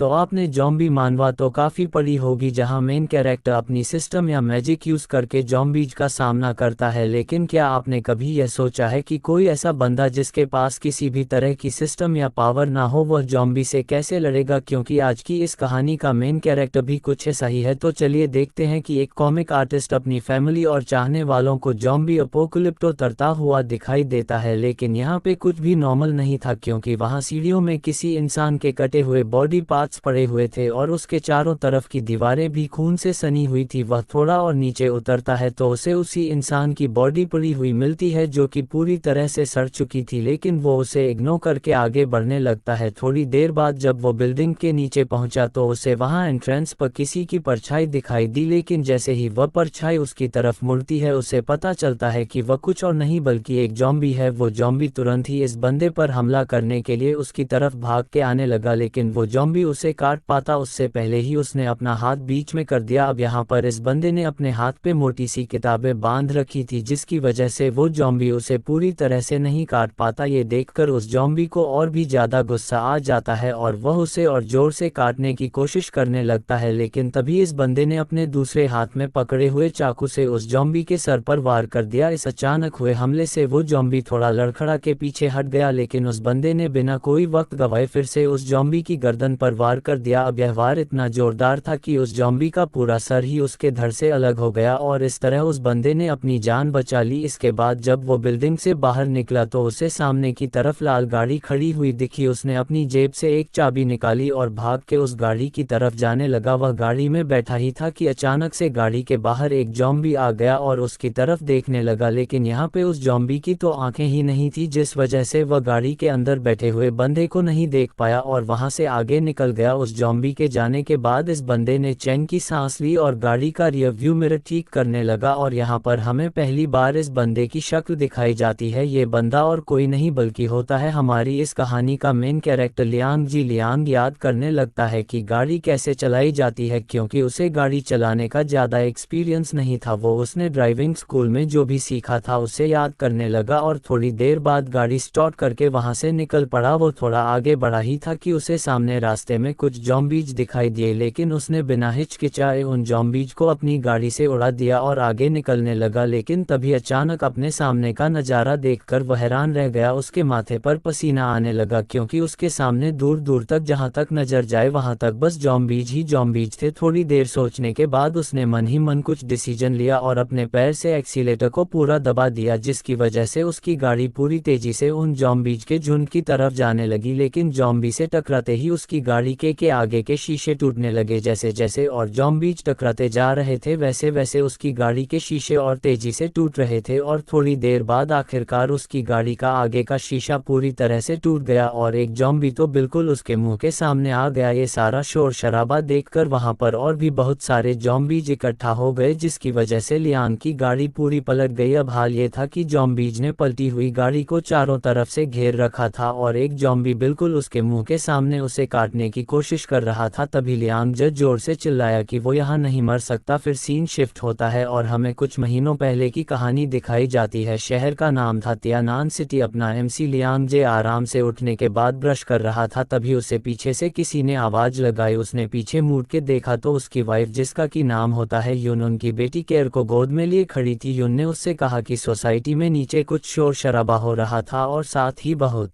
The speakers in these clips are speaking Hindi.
तो आपने ज़ॉम्बी मानवा तो काफ़ी पढ़ी होगी, जहां मेन कैरेक्टर अपनी सिस्टम या मैजिक यूज़ करके ज़ॉम्बीज का सामना करता है। लेकिन क्या आपने कभी यह सोचा है कि कोई ऐसा बंदा जिसके पास किसी भी तरह की सिस्टम या पावर ना हो, वह ज़ॉम्बी से कैसे लड़ेगा? क्योंकि आज की इस कहानी का मेन कैरेक्टर भी कुछ ऐसा ही है। तो चलिए देखते हैं कि एक कॉमिक आर्टिस्ट अपनी फैमिली और चाहने वालों को ज़ॉम्बी अपोकलिप्टो तरता हुआ दिखाई देता है। लेकिन यहाँ पे कुछ भी नॉर्मल नहीं था, क्योंकि वहाँ सीढ़ियों में किसी इंसान के कटे हुए बॉडी पार्ट्स पड़े हुए थे और उसके चारों तरफ की दीवारें भी खून से सनी हुई थी। वह थोड़ा और नीचे उतरता है तो उसे उसी इंसान की बॉडी पड़ी हुई मिलती है जो कि पूरी तरह से सड़ चुकी थी, लेकिन वो उसे इग्नोर करके आगे बढ़ने लगता है। थोड़ी देर बाद जब वो बिल्डिंग के नीचे पहुंचा तो उसे वहां एंट्रेंस पर किसी की परछाई दिखाई दी, लेकिन जैसे ही वह परछाई उसकी तरफ मुड़ती है उसे पता चलता है कि वह कुछ और नहीं बल्कि एक ज़ॉम्बी है। वो ज़ॉम्बी तुरंत ही इस बंदे पर हमला करने के लिए उसकी तरफ भाग के आने लगा, लेकिन वो ज़ॉम्बी उसे काट पाता उससे पहले ही उसने अपना हाथ बीच में कर दिया। अब यहाँ पर इस बंदे ने अपने हाथ पे मोटी सी किताबें बांध रखी थी, जिसकी वजह से वो ज़ॉम्बी उसे पूरी तरह से नहीं काट पाता। ये देखकर उस ज़ॉम्बी को और भी ज़्यादा गुस्सा आ जाता है और वह उसे और जोर से काटने की कोशिश करने लगता है, लेकिन तभी इस बंदे ने अपने दूसरे हाथ में पकड़े हुए चाकू से उस ज़ॉम्बी के सर पर वार कर दिया। इस अचानक हुए हमले से वो ज़ॉम्बी थोड़ा लड़खड़ा के पीछे हट गया, लेकिन उस बंदे ने बिना कोई वक्त गवाए फिर से उस ज़ॉम्बी की गर्दन पर वार कर दिया। अब यह वार इतना जोरदार था कि उस ज़ॉम्बी का पूरा सर ही उसके धड़ से अलग हो गया और इस तरह उस बंदे ने अपनी जान बचा ली। इसके बाद जब वो बिल्डिंग से बाहर निकला तो उसे सामने की तरफ लाल गाड़ी खड़ी हुई दिखी। उसने अपनी जेब से एक चाबी निकाली और भाग के उस गाड़ी की तरफ जाने लगा। वह गाड़ी में बैठा ही था कि अचानक से गाड़ी के बाहर एक ज़ॉम्बी आ गया और उसकी तरफ देखने लगा, लेकिन यहाँ पे उस ज़ॉम्बी की तो आंखें ही नहीं थी, जिस वजह से वह गाड़ी के अंदर बैठे हुए बंदे को नहीं देख पाया और वहां से आगे निकल गया। उस ज़ॉम्बी के जाने के बाद इस बंदे ने चैन की सांस ली और गाड़ी का रियर व्यू मिरर ठीक करने लगा और यहाँ पर हमें पहली बार इस बंदे की शक्ल दिखाई जाती है। ये बंदा और कोई नहीं बल्कि होता है हमारी इस कहानी का मेन कैरेक्टर लियांग जी। लियांग याद करने लगता है कि गाड़ी कैसे चलाई जाती है, क्योंकि उसे गाड़ी चलाने का ज़्यादा एक्सपीरियंस नहीं था। वो उसने ड्राइविंग स्कूल में जो भी सीखा था उसे याद करने लगा और थोड़ी देर बाद गाड़ी स्टार्ट करके वहाँ से निकल पड़ा। वो थोड़ा आगे बढ़ा ही था कि उसे सामने रास्ते में कुछ ज़ॉम्बीज दिखाई दिए, लेकिन उसने बिना हिचकिचाए उन ज़ॉम्बीज को अपनी गाड़ी से उड़ा दिया और आगे निकलने लगा। लेकिन तभी अचानक अपने सामने का नज़ारा देखकर वह हैरान रह गया। उसके माथे पर पसीना आने लगा, क्योंकि उसके सामने दूर दूर तक जहां तक नजर जाए वहां तक बस ज़ॉम्बीज ही ज़ॉम्बीज थे। थोड़ी देर सोचने के बाद उसने मन ही मन कुछ डिसीजन लिया और अपने पैर से एक्सीलेटर को पूरा दबा दिया, जिसकी वजह से उसकी गाड़ी पूरी तेजी से उन ज़ॉम्बीज के झुंड की तरफ जाने लगी। लेकिन ज़ॉम्बी से टकराते ही उसकी गाड़ी के आगे के शीशे टूटने लगे। जैसे जैसे और ज़ॉम्बीज टकराते जा रहे थे वैसे वैसे उसकी गाड़ी के शीशे और तेजी से टूट रहे थे और थोड़ी देर बाद आखिरकार उसकी गाड़ी का आगे का शीशा पूरी तरह से टूट गया और एक ज़ॉम्बी तो बिल्कुल उसके मुंह के सामने आ गया। ये सारा शोर शराबा देखकर वहां पर और भी बहुत सारे ज़ॉम्बीज इकट्ठा हो गए, जिसकी वजह से लियांग की गाड़ी पूरी पलट गई। अब हाल ये था कि ज़ॉम्बीज ने पलटी हुई गाड़ी को चारों तरफ से घेर रखा था और एक ज़ॉम्बी बिल्कुल उसके मुंह के सामने उसे काटने की कोशिश कर रहा था। तभी लियांग जोर से चिल्लाया कि वो यहाँ नहीं मर सकता। फिर सीन शिफ्ट होता है और हमें कुछ महीनों पहले की कहानी दिखाई जाती है। शहर का नाम था तियानान सिटी। अपना एमसी लियांग जे आराम से उठने के बाद ब्रश कर रहा था, तभी उसे पीछे से किसी ने आवाज़ लगाई। उसने पीछे मुड़ के देखा तो उसकी वाइफ, जिसका की नाम होता है यून, उनकी बेटी केयर को गोद में लिए खड़ी थी। यून ने उससे कहा कि सोसाइटी में नीचे कुछ शोर शराबा हो रहा था और साथ ही बहुत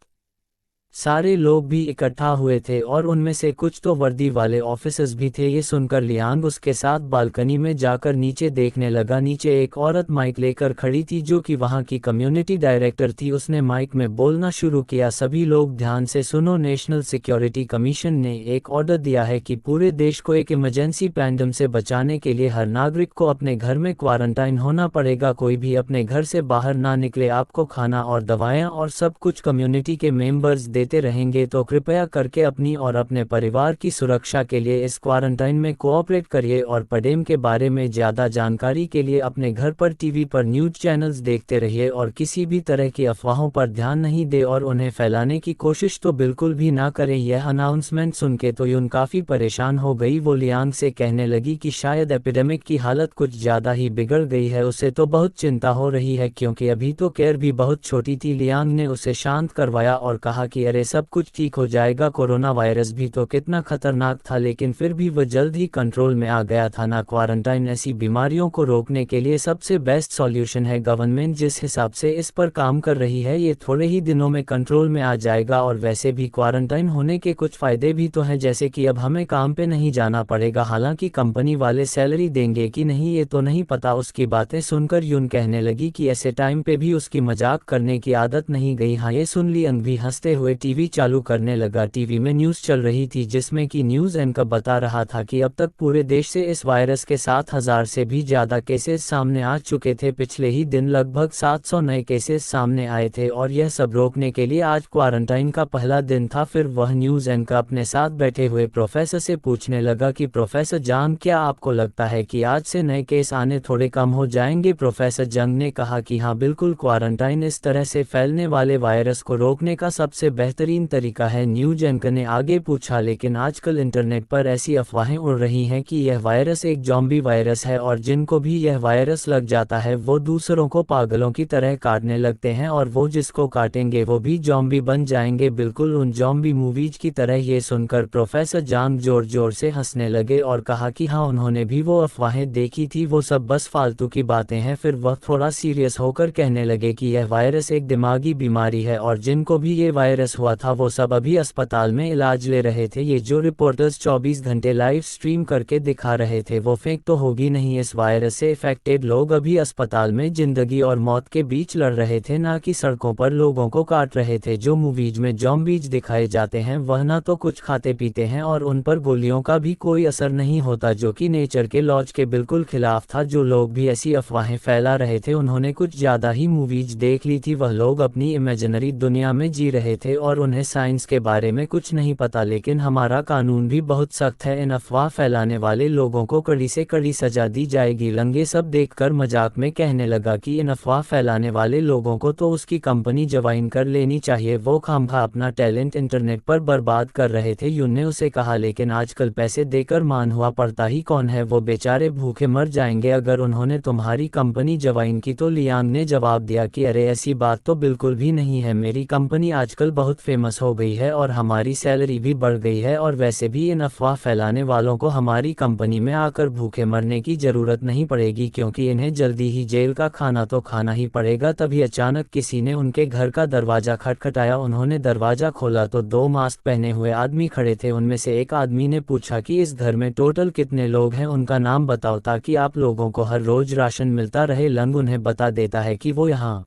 सारे लोग भी इकट्ठा हुए थे और उनमें से कुछ तो वर्दी वाले ऑफिसर्स भी थे। ये सुनकर लियांग उसके साथ बालकनी में जाकर नीचे देखने लगा। नीचे एक औरत माइक लेकर खड़ी थी जो कि वहां की कम्युनिटी डायरेक्टर थी। उसने माइक में बोलना शुरू किया, सभी लोग ध्यान से सुनो। नेशनल सिक्योरिटी कमीशन ने एक ऑर्डर दिया है कि पूरे देश को एक इमरजेंसी पैंडम से बचाने के लिए हर नागरिक को अपने घर में क्वारंटाइन होना पड़ेगा। कोई भी अपने घर से बाहर ना निकले। आपको खाना और दवाएं और सब कुछ कम्युनिटी के मेंबर्स देते रहेंगे, तो कृपया करके अपनी और अपने परिवार की सुरक्षा के लिए इस क्वारंटाइन में कोऑपरेट करिए और पैंडेमिक के बारे में ज़्यादा जानकारी के लिए अपने घर पर टीवी पर न्यूज़ चैनल्स देखते रहिए और किसी भी तरह की अफवाहों पर ध्यान नहीं दे और उन्हें फैलाने की कोशिश तो बिल्कुल भी ना करें। यह अनाउंसमेंट सुन के तो यून काफ़ी परेशान हो गई। वो लियांग से कहने लगी कि शायद एपिडेमिक की हालत कुछ ज़्यादा ही बिगड़ गई है। उसे तो बहुत चिंता हो रही है, क्योंकि अभी तो केयर भी बहुत छोटी थी। लियांग ने उसे शांत करवाया और कहा कि अरे सब कुछ ठीक हो जाएगा, कोरोना वायरस भी तो कितना खतरनाक था, लेकिन फिर भी वह जल्द ही कंट्रोल में आ गया था ना। क्वारंटाइन ऐसी बीमारियों को रोकने के लिए सबसे बेस्ट सॉल्यूशन है। गवर्नमेंट जिस हिसाब से इस पर काम कर रही है ये थोड़े ही दिनों में कंट्रोल में आ जाएगा। और वैसे भी क्वारंटाइन होने के कुछ फ़ायदे भी तो हैं, जैसे कि अब हमें काम पे नहीं जाना पड़ेगा। हालांकि कंपनी वाले सैलरी देंगे कि नहीं ये तो नहीं पता। उसकी बातें सुनकर यून कहने लगी कि ऐसे टाइम पे भी उसकी मजाक करने की आदत नहीं गई। हाँ ये सुन लियांग भी हंसते हुए टीवी चालू करने लगा। टीवी में न्यूज़ चल रही थी जिसमें कि न्यूज़ एंकर बता रहा था कि अब तक पूरे देश से इस वायरस के 7,000 से भी ज़्यादा केसेस सामने आ चुके थे। पिछले ही दिन लगभग 700 नए केसेस सामने आए थे और यह सब रोकने के लिए आज क्वारंटाइन का पहला दिन था। फिर वह न्यूज़ एंकर अपने साथ बैठे हुए प्रोफेसर से पूछने लगा कि प्रोफेसर जंग क्या आपको लगता है कि आज से नए केस आने थोड़े कम हो जाएंगे? प्रोफेसर जंग ने कहा कि हाँ बिल्कुल, क्वारंटाइन इस तरह से फैलने वाले वायरस को रोकने का सबसे बेहतरीन तरीका है। न्यूज़ एंकर ने आगे पूछा, लेकिन आजकल इंटरनेट पर ऐसी अफवाहें उड़ रही हैं कि यह वायरस एक ज़ॉम्बी वायरस है और जिनको भी यह वायरस लग जाता है वो दूसरों को पागलों की तरह काटने लगते हैं और वो जिसको काटेंगे वो भी ज़ॉम्बी बन जाएंगे, बिल्कुल उन ज़ॉम्बी मूवीज की तरह। ये सुनकर प्रोफेसर जंग जोर जोर से हंसने लगे और कहा कि हाँ उन्होंने भी वो अफवाहें देखी थी, वो सब बस फालतू की बातें हैं। फिर वह थोड़ा सीरियस होकर कहने लगे कि यह वायरस एक दिमागी बीमारी है और जिनको भी ये वायरस हुआ था वो सब अभी अस्पताल में इलाज ले रहे थे। ये जो रिपोर्टर्स 24 घंटे लाइव स्ट्रीम करके दिखा रहे थे वो फेक तो होगी नहीं। इस वायरस से इफेक्टेड लोग अभी अस्पताल में जिंदगी और मौत के बीच लड़ रहे थे, ना कि सड़कों पर लोगों को काट रहे थे। जो मूवीज में ज़ॉम्बीज दिखाए जाते हैं वह ना तो कुछ खाते पीते हैं और उन पर गोलियों का भी कोई असर नहीं होता, जो कि नेचर के लॉज के बिल्कुल खिलाफ था। जो लोग भी ऐसी अफवाहें फैला रहे थे उन्होंने कुछ ज़्यादा ही मूवीज देख ली थी। वह लोग अपनी इमेजिनरी दुनिया में जी रहे थे और उन्हें साइंस के बारे में कुछ नहीं पता। लेकिन हमारा कानून भी बहुत सख्त है, इन अफवाह फैलाने वाले लोगों को कड़ी से कड़ी सजा दी जाएगी। लंगे सब देखकर मजाक में कहने लगा कि इन अफवाह फैलाने वाले लोगों को तो उसकी कंपनी ज्वाइन कर लेनी चाहिए, वो खामखा अपना टैलेंट इंटरनेट पर बर्बाद कर रहे थे। यून ने उसे कहा, लेकिन आजकल पैसे देकर मान हुआ पड़ता ही कौन है, वो बेचारे भूखे मर जाएंगे अगर उन्होंने तुम्हारी कंपनी ज्वाइन की। तो लियांग ने जवाब दिया कि अरे ऐसी बात तो बिल्कुल भी नहीं है, मेरी कंपनी आजकल बहुत फेमस हो गई है और हमारी सैलरी भी बढ़ गई है और वैसे भी इन अफवाह फैलाने वालों को हमारी कंपनी में आकर भूखे मरने की ज़रूरत नहीं पड़ेगी, क्योंकि इन्हें जल्दी ही जेल का खाना तो खाना ही पड़ेगा। तभी अचानक किसी ने उनके घर का दरवाज़ा खटखटाया। उन्होंने दरवाज़ा खोला तो 2 मास्क पहने हुए आदमी खड़े थे। उनमें से एक आदमी ने पूछा कि इस घर में टोटल कितने लोग हैं, उनका नाम बताओ ताकि आप लोगों को हर रोज़ राशन मिलता रहे। लंग उन्हें बता देता है कि वो यहाँ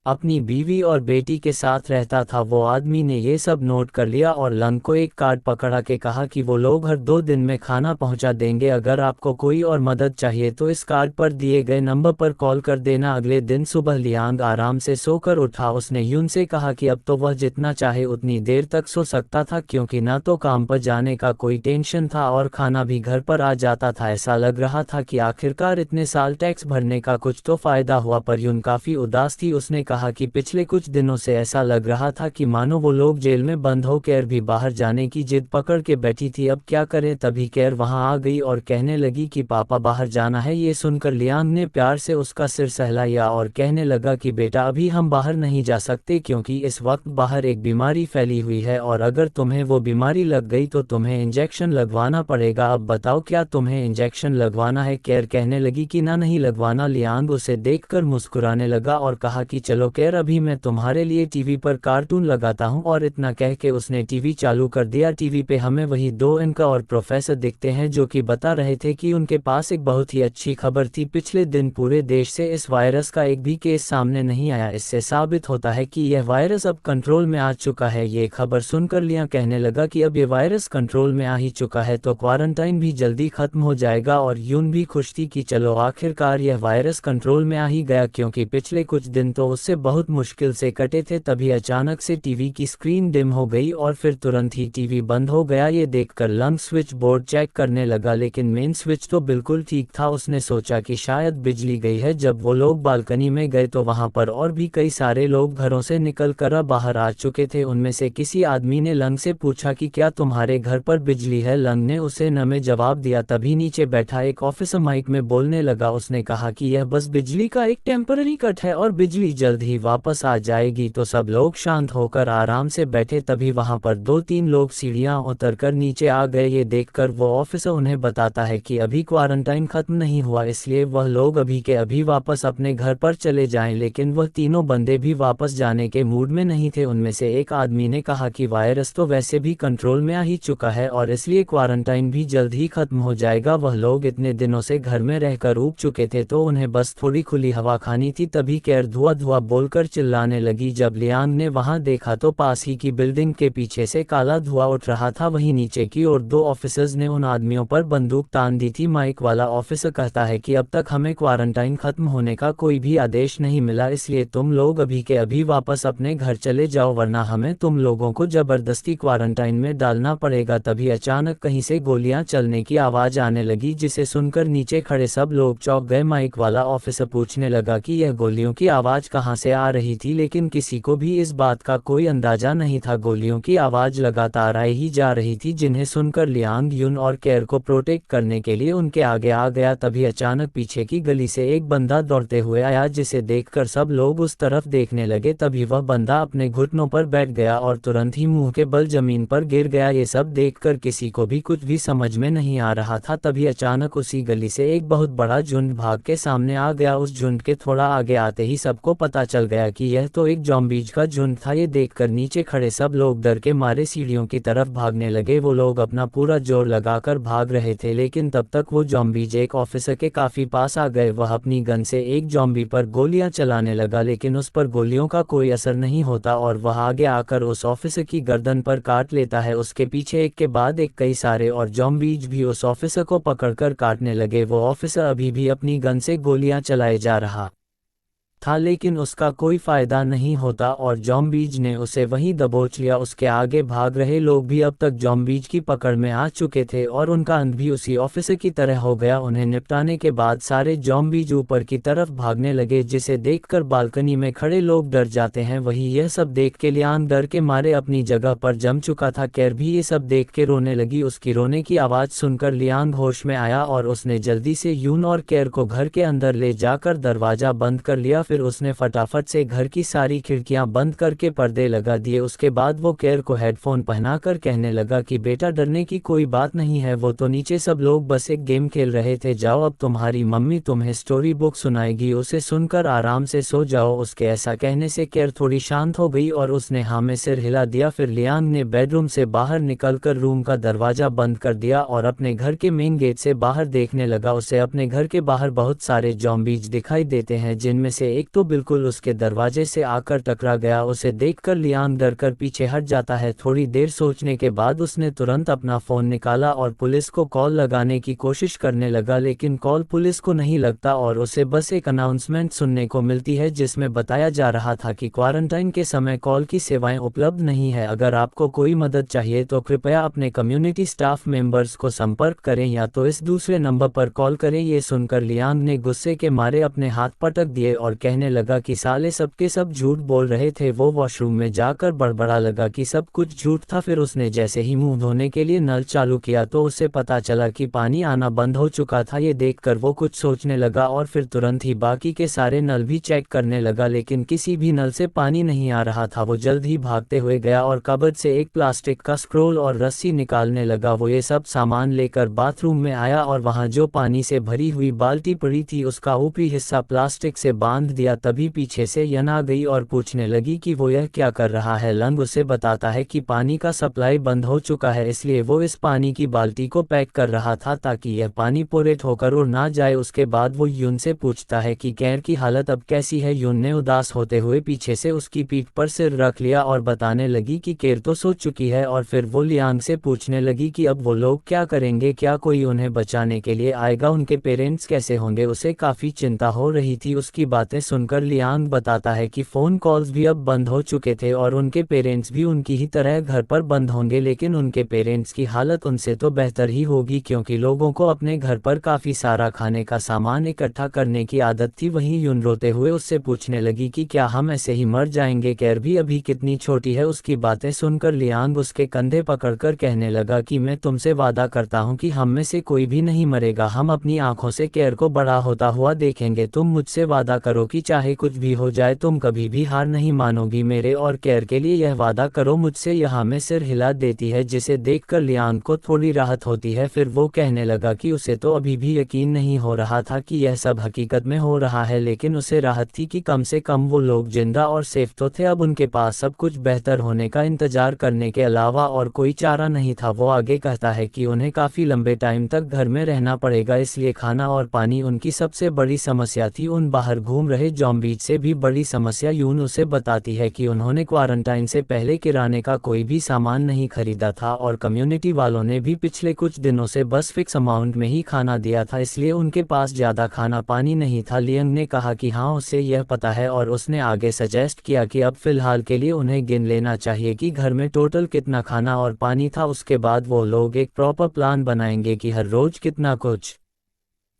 अपनी बीवी और बेटी के साथ रहता था। वो आदमी ने ये सब नोट कर लिया और लंग को एक कार्ड पकड़ा के कहा कि वो लोग हर 2 दिन में खाना पहुंचा देंगे। अगर आपको कोई और मदद चाहिए तो इस कार्ड पर दिए गए नंबर पर कॉल कर देना। अगले दिन सुबह लियांग आराम से सोकर उठा। उसने यून से कहा कि अब तो वह जितना चाहे उतनी देर तक सो सकता था, क्योंकि ना तो काम पर जाने का कोई टेंशन था और खाना भी घर पर आ जाता था। ऐसा लग रहा था कि आखिरकार इतने साल टैक्स भरने का कुछ तो फायदा हुआ। पर यून काफ़ी उदास थी। उसने कहा कि पिछले कुछ दिनों से ऐसा लग रहा था कि मानो वो लोग जेल में बंद हो कर भी बाहर जाने की जिद पकड़ के बैठी थी। अब क्या करें? तभी कैर वहां आ गई और कहने लगी कि पापा बाहर जाना है। ये सुनकर लियांग ने प्यार से उसका सिर सहलाया और कहने लगा कि बेटा अभी हम बाहर नहीं जा सकते, क्योंकि इस वक्त बाहर एक बीमारी फैली हुई है और अगर तुम्हें वो बीमारी लग गई तो तुम्हें इंजेक्शन लगवाना पड़ेगा। अब बताओ क्या तुम्हें इंजेक्शन लगवाना है? कैर कहने लगी कि ना नहीं लगवाना। लियांग उसे देखकर मुस्कुराने लगा और कहा कि चलो कैर अभी मैं तुम्हारे लिए टीवी पर कार्टून लगाता हूं। और इतना कह के उसने टीवी चालू कर दिया। टीवी पे हमें वही 2 एंकर और प्रोफेसर दिखते हैं जो कि बता रहे थे कि उनके पास एक बहुत ही अच्छी खबर थी। पिछले दिन पूरे देश से इस वायरस का एक भी केस सामने नहीं आया। इससे साबित होता है कि यह वायरस अब कंट्रोल में आ चुका है। ये खबर सुनकर लियांग कहने लगा कि अब ये वायरस कंट्रोल में आ ही चुका है तो क्वारंटाइन भी जल्दी खत्म हो जाएगा। और यून भी खुश थी कि चलो आखिरकार यह वायरस कंट्रोल में आ ही गया, क्योंकि पिछले कुछ दिन तो उससे बहुत मुश्किल से कटे थे। तभी अचानक से टीवी की स्क्रीन डिम हो गई और फिर तुरंत ही टीवी बंद हो गया। ये देखकर लंग स्विच बोर्ड चेक करने लगा, लेकिन मेन स्विच तो बिल्कुल ठीक था। उसने सोचा कि शायद बिजली गई है। जब वो लोग बालकनी में गए तो वहां पर और भी कई सारे लोग घरों से निकल कर बाहर आ चुके थे। उनमें से किसी आदमी ने लंग से पूछा कि क्या तुम्हारे घर पर बिजली है? लंग ने उसे न में जवाब दिया। तभी नीचे बैठा एक ऑफिसर माइक में बोलने लगा। उसने कहा कि यह बस बिजली का एक टेम्पररी कट है और बिजली जल्द जल्द ही वापस आ जाएगी। तो सब लोग शांत होकर आराम से बैठे, तभी वहां पर 2-3 लोग सीढ़ियां उतरकर नीचे आ गए। ये देखकर वो ऑफिसर उन्हें बताता है कि अभी क्वारंटाइन खत्म नहीं हुआ, इसलिए वह लोग अभी के अभी वापस अपने घर पर चले जाएं। लेकिन वह तीनों बंदे भी वापस जाने के मूड में नहीं थे। उनमें से एक आदमी ने कहा कि वायरस तो वैसे भी कंट्रोल में आ ही चुका है और इसलिए क्वारंटाइन भी जल्द ही खत्म हो जाएगा। वह लोग इतने दिनों से घर में रहकर ऊब चुके थे तो उन्हें बस थोड़ी खुली हवा खानी थी। तभी कैर धुआं धुआं बोलकर चिल्लाने लगी। जब लियांग ने वहां देखा तो पास ही की बिल्डिंग के पीछे से काला धुआं उठ रहा था। वहीं नीचे की ओर 2 ऑफिसर्स ने उन आदमियों पर बंदूक तान दी थी। माइक वाला ऑफिसर कहता है कि अब तक हमें क्वारंटाइन खत्म होने का कोई भी आदेश नहीं मिला, इसलिए तुम लोग अभी के अभी वापस अपने घर चले जाओ, वरना हमें तुम लोगों को जबरदस्ती क्वारंटाइन में डालना पड़ेगा। तभी अचानक कहीं से गोलियां चलने की आवाज आने लगी, जिसे सुनकर नीचे खड़े सब लोग चौंक गए। माइक वाला ऑफिसर पूछने लगा कि यह गोलियों की आवाज कहां से आ रही थी, लेकिन किसी को भी इस बात का कोई अंदाजा नहीं था। गोलियों की आवाज लगातार आई ही जा रही थी, जिन्हें सुनकर लियांग युन और कैर को प्रोटेक्ट करने के लिए उनके आगे आ गया। तभी अचानक पीछे की गली से एक बंदा दौड़ते हुए आया, जिसे देखकर सब लोग उस तरफ देखने लगे। तभी वह बंदा अपने घुटनों पर बैठ गया और तुरंत ही मुंह के बल जमीन पर गिर गया। ये सब देखकर किसी को भी कुछ भी समझ में नहीं आ रहा था। तभी अचानक उसी गली से एक बहुत बड़ा झुंड भाग के सामने आ गया। उस झुंड के थोड़ा आगे आते ही सबको पता चल गया कि यह तो एक ज़ॉम्बीज़ का झुंड था। ये देखकर नीचे खड़े सब लोग डर के मारे सीढ़ियों की तरफ भागने लगे। वो लोग अपना पूरा जोर लगाकर भाग रहे थे, लेकिन तब तक वो ज़ॉम्बीज़ एक ऑफिसर के काफ़ी पास आ गए। वह अपनी गन से एक ज़ॉम्बी पर गोलियां चलाने लगा, लेकिन उस पर गोलियों का कोई असर नहीं होता और वह आगे आकर उस ऑफिसर की गर्दन पर काट लेता है। उसके पीछे एक के बाद एक कई सारे और ज़ॉम्बीज़ भी उस ऑफिसर को पकड़कर काटने लगे। वो ऑफिसर अभी भी अपनी गन से गोलियां चलाए जा रहा था, लेकिन उसका कोई फायदा नहीं होता और ज़ॉम्बीज़ ने उसे वहीं दबोच लिया। उसके आगे भाग रहे लोग भी अब तक ज़ॉम्बीज़ की पकड़ में आ चुके थे और उनका अंत भी उसी ऑफिसर की तरह हो गया। उन्हें निपटाने के बाद सारे ज़ॉम्बीज़ ऊपर की तरफ भागने लगे, जिसे देखकर बालकनी में खड़े लोग डर जाते हैं। वहीं यह सब देख के लियांग डर के मारे अपनी जगह पर जम चुका था। कैर भी ये सब देख के रोने लगी। उसकी रोने की आवाज़ सुनकर लियांग होश में आया और उसने जल्दी से यून और कैर को घर के अंदर ले जाकर दरवाज़ा बंद कर लिया। फिर उसने फटाफट से घर की सारी खिड़कियां बंद करके पर्दे लगा दिए। उसके बाद वो कैर को हेडफोन पहनाकर कहने लगा कि बेटा, डरने की कोई बात नहीं है, वो तो नीचे सब लोग बस एक गेम खेल रहे थे। जाओ, अब तुम्हारी मम्मी तुम्हें स्टोरी बुक सुनाएगी, उसे सुनकर आराम से सो जाओ। उसके ऐसा कहने से कैर थोड़ी शांत हो गई और उसने हाँ में सिर हिला दिया। फिर लियांग ने बेडरूम से बाहर निकलकर रूम का दरवाज़ा बंद कर दिया और अपने घर के मेन गेट से बाहर देखने लगा। उसे अपने घर के बाहर बहुत सारे ज़ॉम्बीज़ दिखाई देते हैं, जिनमें से एक तो बिल्कुल उसके दरवाजे से आकर टकरा गया। उसे देखकर लियांग डरकर पीछे हट जाता है। थोड़ी देर सोचने के बाद उसने तुरंत अपना फ़ोन निकाला और पुलिस को कॉल लगाने की कोशिश करने लगा, लेकिन कॉल पुलिस को नहीं लगता और उसे बस एक अनाउंसमेंट सुनने को मिलती है, जिसमें बताया जा रहा था कि क्वारंटाइन के समय कॉल की सेवाएं उपलब्ध नहीं है। अगर आपको कोई मदद चाहिए तो कृपया अपने कम्युनिटी स्टाफ मेंबर्स को संपर्क करें या तो इस दूसरे नंबर पर कॉल करें। ये सुनकर लियांग ने गुस्से के मारे अपने हाथ पटक दिए और कहने लगा कि साले सबके सब झूठ बोल रहे थे। वो वॉशरूम में जाकर बड़बड़ा लगा कि सब कुछ झूठ था। फिर उसने जैसे ही मुंह धोने के लिए नल चालू किया तो उसे पता चला कि पानी आना बंद हो चुका था। ये देखकर वो कुछ सोचने लगा और फिर तुरंत ही बाकी के सारे नल भी चेक करने लगा, लेकिन किसी भी नल से पानी नहीं आ रहा था। वो जल्द ही भागते हुए गया और कबर्ड से एक प्लास्टिक का स्क्रोल और रस्सी निकालने लगा। वो ये सब सामान लेकर बाथरूम में आया और वहाँ जो पानी से भरी हुई बाल्टी पड़ी थी उसका ऊपरी हिस्सा प्लास्टिक से बांध दिया। तभी पीछे से यन आ गई और पूछने लगी कि वो यह क्या कर रहा है। लंग उसे बताता है कि पानी का सप्लाई बंद हो चुका है, इसलिए वो इस पानी की बाल्टी को पैक कर रहा था ताकि यह पानी पोरेट होकर उड़ ना जाए। उसके बाद वो यून से पूछता है कि कैर की हालत अब कैसी है। यून ने उदास होते हुए पीछे से उसकी पीठ पर सिर रख लिया और बताने लगी कि कैर तो सो चुकी है। और फिर वो लियांग से पूछने लगी कि अब वो लोग क्या करेंगे, क्या कोई उन्हें बचाने के लिए आएगा, उनके पेरेंट्स कैसे होंगे। उसे काफ़ी चिंता हो रही थी। उसकी बातें सुनकर लियांग बताता है कि फ़ोन कॉल्स भी अब बंद हो चुके थे और उनके पेरेंट्स भी उनकी ही तरह घर पर बंद होंगे, लेकिन उनके पेरेंट्स की हालत उनसे तो बेहतर ही होगी, क्योंकि लोगों को अपने घर पर काफ़ी सारा खाने का सामान इकट्ठा करने की आदत थी। वहीं यून रोते हुए उससे पूछने लगी कि क्या हम ऐसे ही मर जाएंगे। कैर भी अभी कितनी छोटी है। उसकी बातें सुनकर लियांग उसके कंधे पकड़कर कहने लगा कि मैं तुमसे वादा करता हूँ कि हम में से कोई भी नहीं मरेगा। हम अपनी आंखों से कैर को बड़ा होता हुआ देखेंगे। तुम मुझसे वादा करो कि कि चाहे कुछ भी हो जाए तुम कभी भी हार नहीं मानोगी, मेरे और केयर के लिए यह वादा करो मुझसे। यहाँ में सिर हिला देती है, जिसे देखकर लियांग को थोड़ी राहत होती है। फिर वो कहने लगा कि उसे तो अभी भी यकीन नहीं हो रहा था कि यह सब हकीकत में हो रहा है, लेकिन उसे राहत थी कि कम से कम वो लोग जिंदा और सेफ तो थे। अब उनके पास सब कुछ बेहतर होने का इंतजार करने के अलावा और कोई चारा नहीं था। वो आगे कहता है कि उन्हें काफ़ी लंबे टाइम तक घर में रहना पड़ेगा, इसलिए खाना और पानी उनकी सबसे बड़ी समस्या थी। उन बाहर घूम रहे ज़ॉम्बीज़ से भी बड़ी समस्या यून उसे बताती है कि उन्होंने क्वारंटाइन से पहले किराने का कोई भी सामान नहीं खरीदा था और कम्युनिटी वालों ने भी पिछले कुछ दिनों से बस फिक्स अमाउंट में ही खाना दिया था, इसलिए उनके पास ज़्यादा खाना पानी नहीं था। लियांग ने कहा कि हाँ उसे यह पता है और उसने आगे सजेस्ट किया कि अब फिलहाल के लिए उन्हें गिन लेना चाहिए कि घर में टोटल कितना खाना और पानी था। उसके बाद वो लोग एक प्रॉपर प्लान बनाएंगे कि हर रोज़ कितना कुछ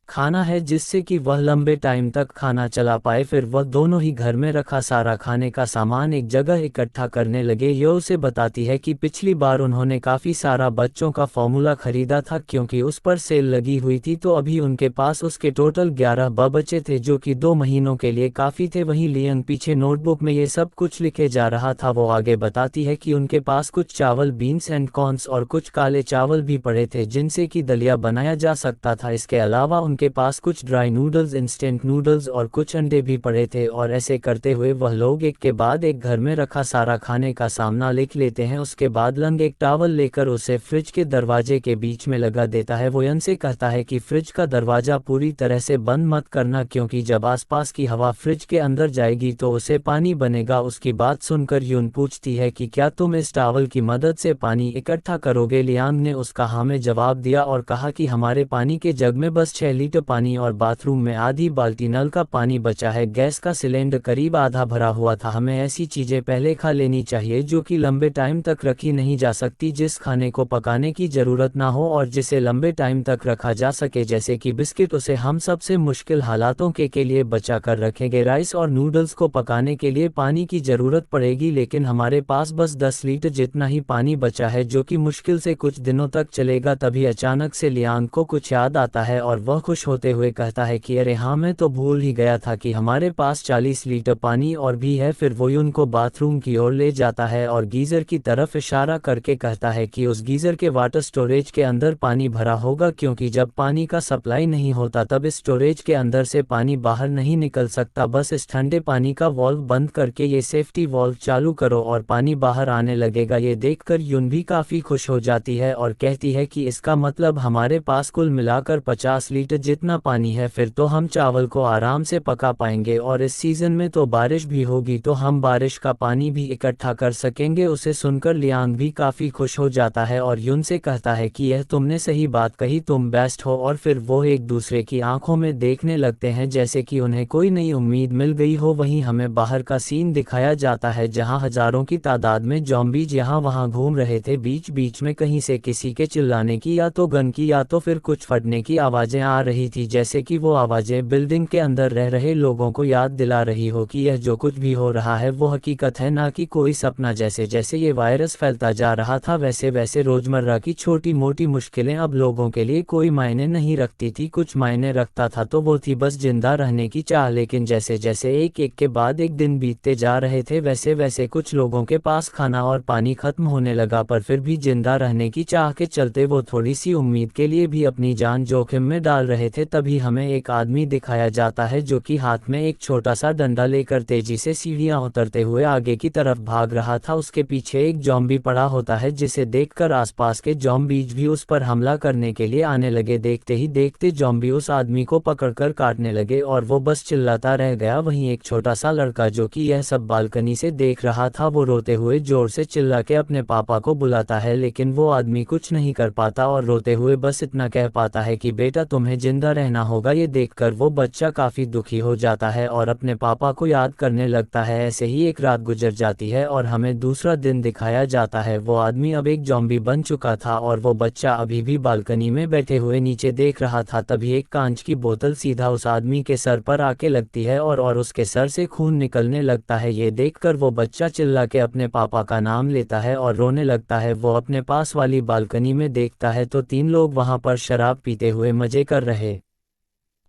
खाना है, जिससे कि वह लंबे टाइम तक खाना चला पाए। फिर वह दोनों ही घर में रखा सारा खाने का सामान एक जगह इकट्ठा करने लगे। यह उसे बताती है कि पिछली बार उन्होंने काफ़ी सारा बच्चों का फॉर्मूला खरीदा था क्योंकि उस पर सेल लगी हुई थी, तो अभी उनके पास उसके टोटल 11 बचे थे जो कि 2 महीनों के लिए काफ़ी थे। वहीं लियांग पीछे नोटबुक में ये सब कुछ लिखे जा रहा था। वो आगे बताती है कि उनके पास कुछ चावल, बीन्स एंड कॉर्न्स और कुछ काले चावल भी पड़े थे जिनसे कि दलिया बनाया जा सकता था। इसके अलावा उनके पास कुछ ड्राई नूडल्स, इंस्टेंट नूडल्स और कुछ अंडे भी पड़े थे। और ऐसे करते हुए वह लोग एक के बाद एक घर में रखा सारा खाने का सामना लिख लेते हैं। उसके बाद लंग एक टॉवल लेकर उसे फ्रिज के दरवाजे के बीच में लगा देता है। वो यन से कहता है कि फ्रिज का दरवाज़ा पूरी तरह से बंद मत करना क्योंकि जब आसपास की हवा फ्रिज के अंदर जाएगी तो उसे पानी बनेगा। उसकी बात सुनकर यून पूछती है कि क्या तुम इस टॉवल की मदद से पानी इकट्ठा करोगे। लियांग ने उसका हाँ में जवाब दिया और कहा कि हमारे पानी के जग में बस 6 लीटर पानी और बाथरूम में आधी बाल्टी नल का पानी बचा है। गैस का सिलेंडर करीब आधा भरा हुआ था। हमें ऐसी चीज़ें पहले खा लेनी चाहिए जो कि लंबे टाइम तक रखी नहीं जा सकती, जिस खाने को पकाने की ज़रूरत ना हो और जिसे लंबे टाइम तक रखा जा सके, जैसे कि बिस्किट। उसे हम सबसे मुश्किल हालातों के लिए बचा कर रखेंगे। राइस और नूडल्स को पकाने के लिए पानी की ज़रूरत पड़ेगी, लेकिन हमारे पास बस 10 लीटर जितना ही पानी बचा है जो कि मुश्किल से कुछ दिनों तक चलेगा। तभी अचानक से लियांग को कुछ याद आता है और वह खुश होते हुए कहता है कि अरे हाँ, मैं तो भूल ही गया था कि हमारे पास 40 लीटर पानी और भी है। फिर वो यून को बाथरूम की ओर ले जाता है और गीज़र की तरफ इशारा करके कहता है कि उस गीज़र के वाटर स्टोरेज के अंदर पानी भरा होगा क्योंकि जब पानी का सप्लाई नहीं होता तब इस स्टोरेज के अंदर से पानी बाहर नहीं निकल सकता। बस इस ठंडे पानी का वॉल्व बंद करके ये सेफ्टी वॉल्व चालू करो और पानी बाहर आने लगेगा। ये देखकर यून भी काफ़ी खुश हो जाती है और कहती है कि इसका मतलब हमारे पास कुल मिलाकर 50 लीटर जितना पानी है। फिर तो हम चावल को आराम से पका पाएंगे और इस सीज़न में तो बारिश भी होगी तो हम बारिश का पानी भी इकट्ठा कर सकेंगे। उसे सुनकर लियांग भी काफ़ी खुश हो जाता है और यून से कहता है कि यह तुमने सही बात कही, तुम बेस्ट हो। और फिर वो एक दूसरे की आंखों में देखने लगते हैं जैसे कि उन्हें कोई नई उम्मीद मिल गई हो। वहीं हमें बाहर का सीन दिखाया जाता है जहां हज़ारों की तादाद में ज़ॉम्बीज़ यहाँ वहाँ घूम रहे थे। बीच बीच में कहीं से किसी के चिल्लाने की या तो गन की या तो फिर कुछ फटने की आवाज़ें आ रही थी, जैसे कि वो आवाज़ें बिल्डिंग के अंदर रह रहे लोगों को याद दिला रही हो कि यह जो कुछ भी हो रहा है वो हकीकत है, ना कि कोई सपना। जैसे जैसे ये वायरस फैलता जा रहा था वैसे वैसे रोज़मर्रा की छोटी मोटी मुश्किलें अब लोगों के लिए कोई मायने नहीं रखती थी। कुछ मायने रखता था तो वो थी बस जिंदा रहने की चाह। लेकिन जैसे जैसे एक एक के बाद एक दिन बीतते जा रहे थे वैसे वैसे कुछ लोगों के पास खाना और पानी खत्म होने लगा, पर फिर भी जिंदा रहने की चाह के चलते वो थोड़ी सी उम्मीद के लिए भी अपनी जान जोखिम में डाल रहे थे। तभी हमें एक आदमी दिखाया जाता है जो कि हाथ में एक छोटा सा डंडा लेकर तेजी से सीढ़ियां उतरते हुए आगे की तरफ भाग रहा था। उसके पीछे एक ज़ॉम्बी पड़ा होता है जिसे देखकर आसपास के ज़ॉम्बीज भी उस पर हमला करने के लिए आने लगे। देखते ही देखते ज़ॉम्बी उस आदमी को पकड़कर काटने लगे और वो बस चिल्लाता रह गया। वहीं एक छोटा सा लड़का जो कि यह सब बालकनी से देख रहा था वो रोते हुए जोर से चिल्ला के अपने पापा को बुलाता है, लेकिन वो आदमी कुछ नहीं कर पाता और रोते हुए बस इतना कह पाता है कि बेटा तुम्हें जिंदा रहना होगा। ये देखकर वो बच्चा काफ़ी दुखी हो जाता है और अपने पापा को याद करने लगता है। ऐसे ही एक रात गुजर जाती है और हमें दूसरा दिन दिखाया जाता है। वो आदमी अब एक ज़ॉम्बी बन चुका था और वो बच्चा अभी भी बालकनी में बैठे हुए नीचे देख रहा था। तभी एक कांच की बोतल सीधा उस आदमी के सर पर आके लगती है और उसके सर से खून निकलने लगता है। ये देखकर वो बच्चा चिल्ला के अपने पापा का नाम लेता है और रोने लगता है। वो अपने पास वाली बालकनी में देखता है तो 3 लोग वहां पर शराब पीते हुए मजे कर रहे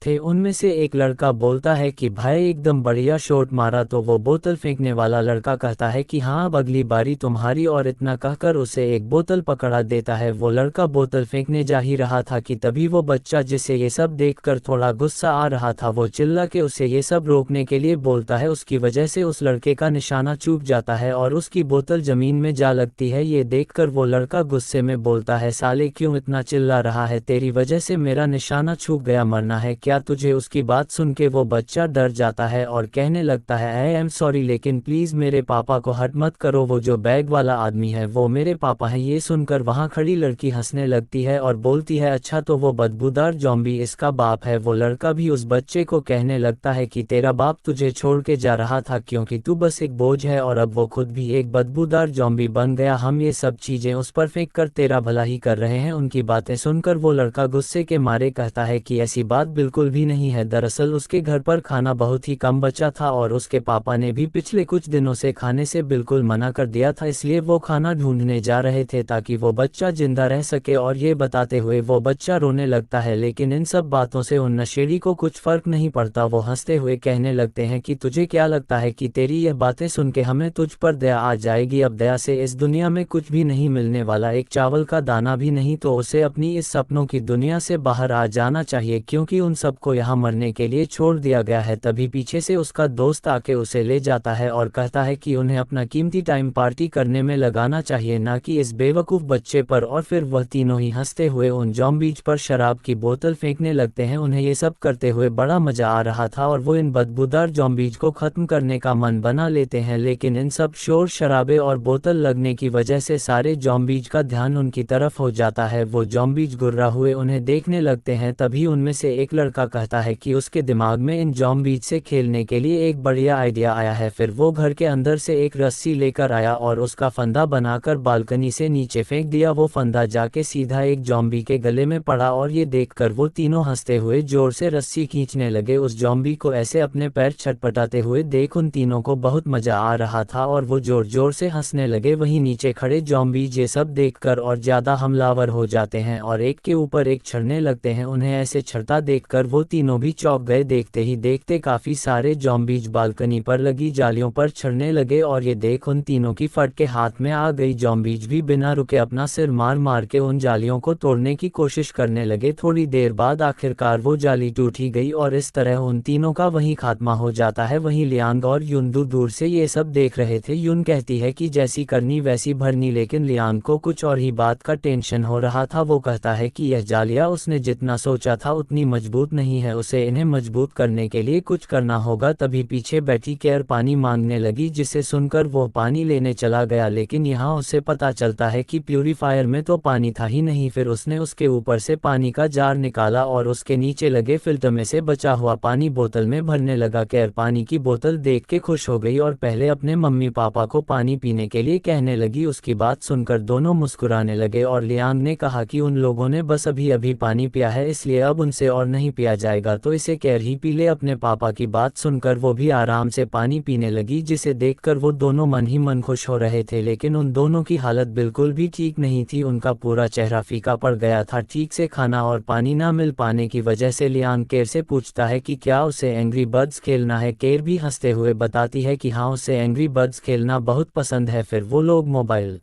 थे। उनमें से एक लड़का बोलता है कि भाई एकदम बढ़िया शॉट मारा। तो वो बोतल फेंकने वाला लड़का कहता है कि हाँ अब अगली बारी तुम्हारी, और इतना कहकर उसे एक बोतल पकड़ा देता है। वो लड़का बोतल फेंकने जा ही रहा था कि तभी वो बच्चा जिसे ये सब देखकर थोड़ा गुस्सा आ रहा था वो चिल्ला के उसे ये सब रोकने के लिए बोलता है। उसकी वजह से उस लड़के का निशाना चूक जाता है और उसकी बोतल जमीन में जा लगती है। ये देखकर वो लड़का गुस्से में बोलता है साले क्यों इतना चिल्ला रहा है, तेरी वजह से मेरा निशाना चूक गया, मरना है क्या तुझे। उसकी बात सुन के वो बच्चा डर जाता है और कहने लगता है आई एम सॉरी लेकिन प्लीज़ मेरे पापा को हर्ट मत करो, वो जो बैग वाला आदमी है वो मेरे पापा हैं। ये सुनकर वहाँ खड़ी लड़की हंसने लगती है और बोलती है अच्छा तो वो बदबूदार जॉम्बी इसका बाप है। वो लड़का भी उस बच्चे को कहने लगता है कि तेरा बाप तुझे छोड़ के जा रहा था क्योंकि तू बस एक बोझ है, और अब वो खुद भी एक बदबूदार जॉम्बी बन गया। हम ये सब चीज़ें उस पर फेंक कर तेरा भला ही कर रहे हैं। उनकी बातें सुनकर वो लड़का गुस्से के मारे कहता है कि ऐसी बात बिल्कुल भी नहीं है। दरअसल उसके घर पर खाना बहुत ही कम बचा था और उसके पापा ने भी पिछले कुछ दिनों से खाने से बिल्कुल मना कर दिया था, इसलिए वो खाना ढूंढने जा रहे थे ताकि वो बच्चा जिंदा रह सके। और ये बताते हुए वो बच्चा रोने लगता है, लेकिन इन सब बातों से उन नशेड़ी को कुछ फर्क नहीं पड़ता। वो हंसते हुए कहने लगते हैं कि तुझे क्या लगता है कि तेरी यह बातें सुन के हमें तुझ पर दया आ जाएगी। अब दया से इस दुनिया में कुछ भी नहीं मिलने वाला, एक चावल का दाना भी नहीं। तो उसे अपनी इस सपनों की दुनिया से बाहर आ जाना चाहिए क्योंकि उन सबको यहाँ मरने के लिए छोड़ दिया गया है। तभी पीछे से उसका दोस्त आके उसे ले जाता है और कहता है कि उन्हें अपना कीमती टाइम पार्टी करने में लगाना चाहिए, ना कि इस बेवकूफ़ बच्चे पर। और फिर वह तीनों ही हंसते हुए उन जॉम्बीज पर शराब की बोतल फेंकने लगते हैं। उन्हें ये सब करते हुए बड़ा मजा आ रहा था और वो इन बदबूदार जॉम्बीज को ख़त्म करने का मन बना लेते हैं, लेकिन इन सब शोर शराबे और बोतल लगने की वजह से सारे जॉम्बीज का ध्यान उनकी तरफ हो जाता है। वो जॉम्बीज गुर्रा हुए उन्हें देखने लगते हैं। तभी उनमें से एक लड़का कहता है कि उसके दिमाग में इन जॉम्बीज से खेलने के लिए एक बढ़िया आइडिया आया है। फिर वो घर के अंदर से एक रस्सी लेकर आया और उसका फंदा बनाकर बालकनी से नीचे फेंक दिया। वो फंदा जाके सीधा एक जॉम्बी के गले में पड़ा और ये देखकर वो तीनों हंसते हुए जोर से रस्सी खींचने लगे। उस जॉम्बी को ऐसे अपने पैर छटपटाते हुए देख उन तीनों को बहुत मजा आ रहा था और वो जोर जोर से हंसने लगे। वहीं नीचे खड़े जॉम्बीज ये सब देखकर और ज़्यादा हमलावर हो जाते हैं और एक के ऊपर एक चढ़ने लगते हैं। उन्हें ऐसे चढ़ता देखकर वो तीनों भी चौंक गए। देखते ही देखते काफ़ी सारे जॉम्बीज बालकनी पर लगी जालियों पर चढ़ने लगे और ये देख उन तीनों की फट के हाथ में आ गई। जॉम्बीज भी बिना रुके अपना सिर मार मार के उन जालियों को तोड़ने की कोशिश करने लगे। थोड़ी देर बाद आखिरकार वो जाली टूट ही गई और इस तरह उन तीनों का वहीं खात्मा हो जाता है। वहीं लियांग और यून दूर दूर से ये सब देख रहे थे। यून कहती है कि जैसी करनी वैसी भरनी, लेकिन लियांग को कुछ और ही बात का टेंशन हो रहा था। वो कहता है कि यह जालियाँ उसने जितना सोचा था उतनी मजबूत नहीं है, उसे इन्हें मजबूत करने के लिए कुछ करना होगा। तभी पीछे बैठी केयर पानी मांगने लगी, जिसे सुनकर वो पानी लेने चला गया, लेकिन यहाँ उसे पता चलता है कि प्यूरीफायर में तो पानी था ही नहीं। फिर उसने उसके ऊपर से पानी का जार निकाला और उसके नीचे लगे फिल्टर में से बचा हुआ पानी बोतल में भरने लगा। केयर पानी की बोतल देख के खुश हो गई और पहले अपने मम्मी पापा को पानी पीने के लिए कहने लगी। उसकी बात सुनकर दोनों मुस्कुराने लगे और लियांग ने कहा कि उन लोगों ने बस अभी अभी पानी पिया है, इसलिए अब उनसे और नहीं पिया जाएगा, तो इसे केयर ही पी ले। अपने पापा की बात सुनकर वो भी आराम से पानी पीने लगी, जिसे देखकर वो दोनों मन ही मन खुश हो रहे थे। लेकिन उन दोनों की हालत बिल्कुल भी ठीक नहीं थी, उनका पूरा चेहरा फीका पड़ गया था। ठीक से खाना और पानी ना मिल पाने की वजह से लियांग केयर से पूछता है कि क्या उसे एंग्री बर्ड्स खेलना है। केयर भी हंसते हुए बताती है कि हाँ उसे एंग्री बर्ड्स खेलना बहुत पसंद है। फिर वो लोग मोबाइल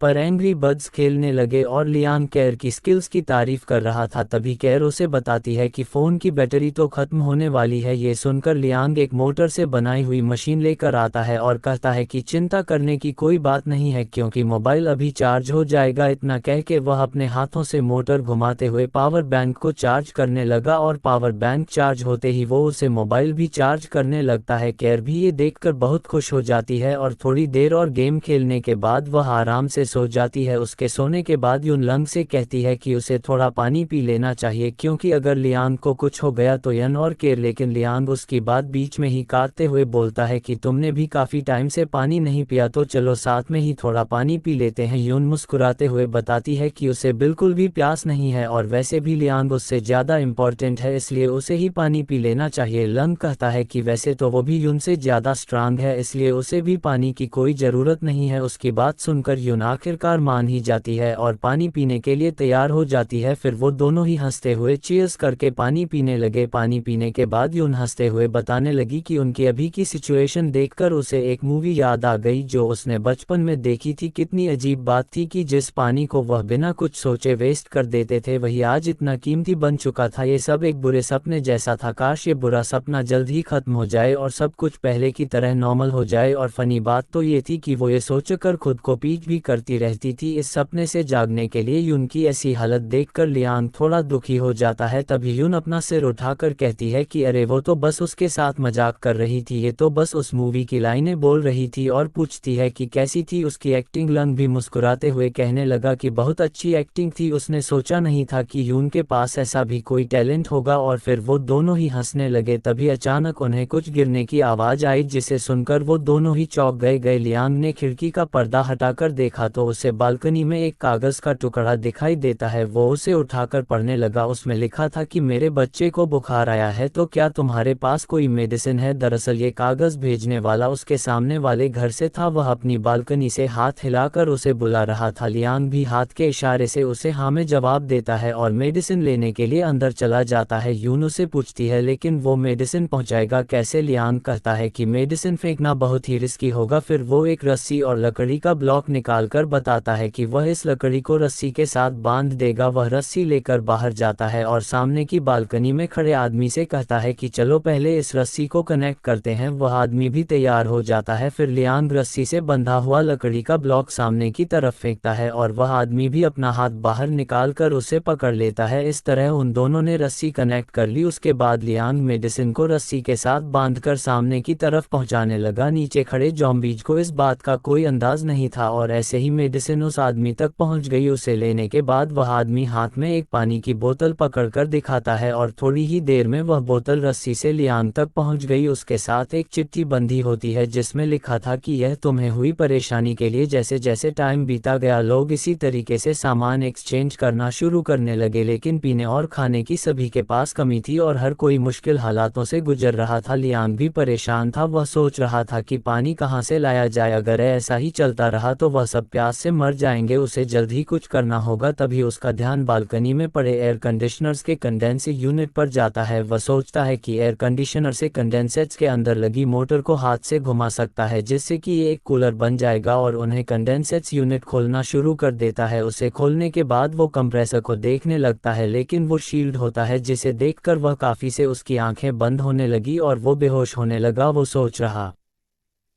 पर एंग्री बर्ड्स खेलने लगे और लियांग केयर की स्किल्स की तारीफ कर रहा था। तभी केयर उसे बताती है कि फ़ोन की बैटरी तो ख़त्म होने वाली है। ये सुनकर लियांग एक मोटर से बनाई हुई मशीन लेकर आता है और कहता है कि चिंता करने की कोई बात नहीं है क्योंकि मोबाइल अभी चार्ज हो जाएगा। इतना कह के वह अपने हाथों से मोटर घुमाते हुए पावर बैंक को चार्ज करने लगा और पावर बैंक चार्ज होते ही वो उसे मोबाइल भी चार्ज करने लगता है। केयर भी ये देखकर बहुत खुश हो जाती है और थोड़ी देर और गेम खेलने के बाद वह आराम से सो जाती है। उसके सोने के बाद यून लंग से कहती है कि उसे थोड़ा पानी पी लेना चाहिए क्योंकि अगर लियांग को कुछ हो गया तो यन और केयर। लेकिन लियांग उसकी बात बीच में ही काटते हुए बोलता है कि तुमने भी काफ़ी टाइम से पानी नहीं पिया, तो चलो साथ में ही थोड़ा पानी पी लेते हैं। यून मुस्कुराते हुए बताती है कि उसे बिल्कुल भी प्यास नहीं है और वैसे भी लियांग उससे ज़्यादा इम्पोर्टेंट है, इसलिए उसे ही पानी पी लेना चाहिए। लंग कहता है कि वैसे तो वो भी यून से ज़्यादा स्ट्रांग है, इसलिए उसे भी पानी की कोई ज़रूरत नहीं है। उसकी बात सुनकर यून आखिरकार मान ही जाती है और पानी पीने के लिए तैयार हो जाती है। फिर वो दोनों ही हंसते हुए चीयर्स करके पानी पीने लगे। पानी पीने के बाद यून हंसते हुए बताने लगी कि उनकी अभी की सिचुएशन देखकर उसे एक मूवी याद आ गई जो उसने बचपन में देखी थी। कितनी अजीब बात थी कि जिस पानी को वह बिना कुछ सोचे वेस्ट कर देते थे वही आज इतना कीमती बन चुका था। ये सब एक बुरे सपने जैसा था। काश ये बुरा सपना जल्द ही खत्म हो जाए और सब कुछ पहले की तरह नॉर्मल हो जाए। और फनी बात तो ये थी कि वो ये सोचकर खुद को पीट भी करती रहती थी। इस सपने से जागने के लिए यून की ऐसी हालत देखकर लियांग थोड़ा दुखी हो जाता है। तभी यून अपना सिर उठाकर कहती है कि अरे वो तो बस उसके साथ मजाक कर रही थी, ये तो बस उस मूवी की लाइनें बोल रही थी। और पूछती है कि कैसी थी उसकी एक्टिंग। लंग भी मुस्कुराते हुए कहने लगा कि बहुत अच्छी एक्टिंग थी। उसने सोचा नहीं था कि यून के पास ऐसा भी कोई टैलेंट होगा। और फिर वो दोनों ही हंसने लगे। तभी अचानक उन्हें कुछ गिरने की आवाज़ आई जिसे सुनकर वो दोनों ही चौंक गए। लियांग ने खिड़की का पर्दा हटाकर देखा तो उसे बालकनी में एक कागज़ का टुकड़ा दिखाई देता है। वो उसे उठाकर पढ़ने लगा। उसमें लिखा था कि मेरे बच्चे को बुखार आया है तो क्या तुम्हारे पास कोई मेडिसिन है। दरअसल ये कागज़ भेजने वाला उसके सामने वाले घर से था। वह अपनी बालकनी से हाथ हिलाकर उसे बुला रहा था। लियांग भी हाथ के इशारे से उसे हाँ में जवाब देता है और मेडिसिन लेने के लिए अंदर चला जाता है। यून उसे पूछती है लेकिन वो मेडिसिन पहुंचाएगा कैसे। लियांग कहता है कि मेडिसिन फेंकना बहुत ही रिस्की होगा। फिर वो एक रस्सी और लकड़ी का ब्लॉक निकालकर बताता है कि वह इस लकड़ी को रस्सी के साथ बांध देगा। वह रस्सी लेकर बाहर जाता है और सामने की बालकनी में खड़े आदमी से कहता है कि चलो पहले इस रस्सी को कनेक्ट करते हैं। वह आदमी भी तैयार हो जाता है। फिर लियांग रस्सी से बंधा हुआ लकड़ी का ब्लॉक सामने की तरफ फेंकता है और वह आदमी भी अपना हाथ बाहर निकालकर उसे पकड़ लेता है। इस तरह उन दोनों ने रस्सी कनेक्ट कर ली। उसके बाद लियांग मेडिसिन को रस्सी के साथ बांधकर सामने की तरफ पहुंचाने लगा। नीचे खड़े ज़ॉम्बीज़ को इस बात का कोई अंदाज नहीं था और ऐसे ही मेडिसिन उस आदमी तक पहुंच गई। उसे लेने के बाद वह आदमी हाथ में एक पानी की बोतल पकड़कर दिखाता है और थोड़ी ही देर में वह बोतल रस्सी से लियांग तक पहुंच गई। उसके साथ एक चिट्ठी बंधी होती है जिसमें लिखा था कि यह तुम्हें हुई परेशानी के लिए। जैसे जैसे टाइम बीता गया लोग इसी तरीके से सामान एक्सचेंज करना शुरू करने लगे, लेकिन पीने और खाने की सभी के पास कमी थी और हर कोई मुश्किल हालातों से गुजर रहा था। लियांग भी परेशान था। वह सोच रहा था कि पानी कहाँ से लाया जाए। अगर ऐसा ही चलता रहा तो वह सब प्यास से मर जाएंगे। उसे जल्द ही कुछ करना होगा। तभी उसका ध्यान बालकनी में पड़े एयर कंडीशनर्स के कंडेंसिंग यूनिट पर जाता है। वह सोचता है कि एयर कंडीशनर से कंडेंसेट्स के अंदर लगी मोटर को हाथ से घुमा सकता है जिससे कि ये एक कूलर बन जाएगा और उन्हें कंडेंसेट्स यूनिट खोलना शुरू कर देता है। उसे खोलने के बाद वो कंप्रेसर को देखने लगता है लेकिन वो शील्ड होता है जिसे देखकर वह काफ़ी से उसकी आंखें बंद होने लगी और वो बेहोश होने लगा। वो सोच रहा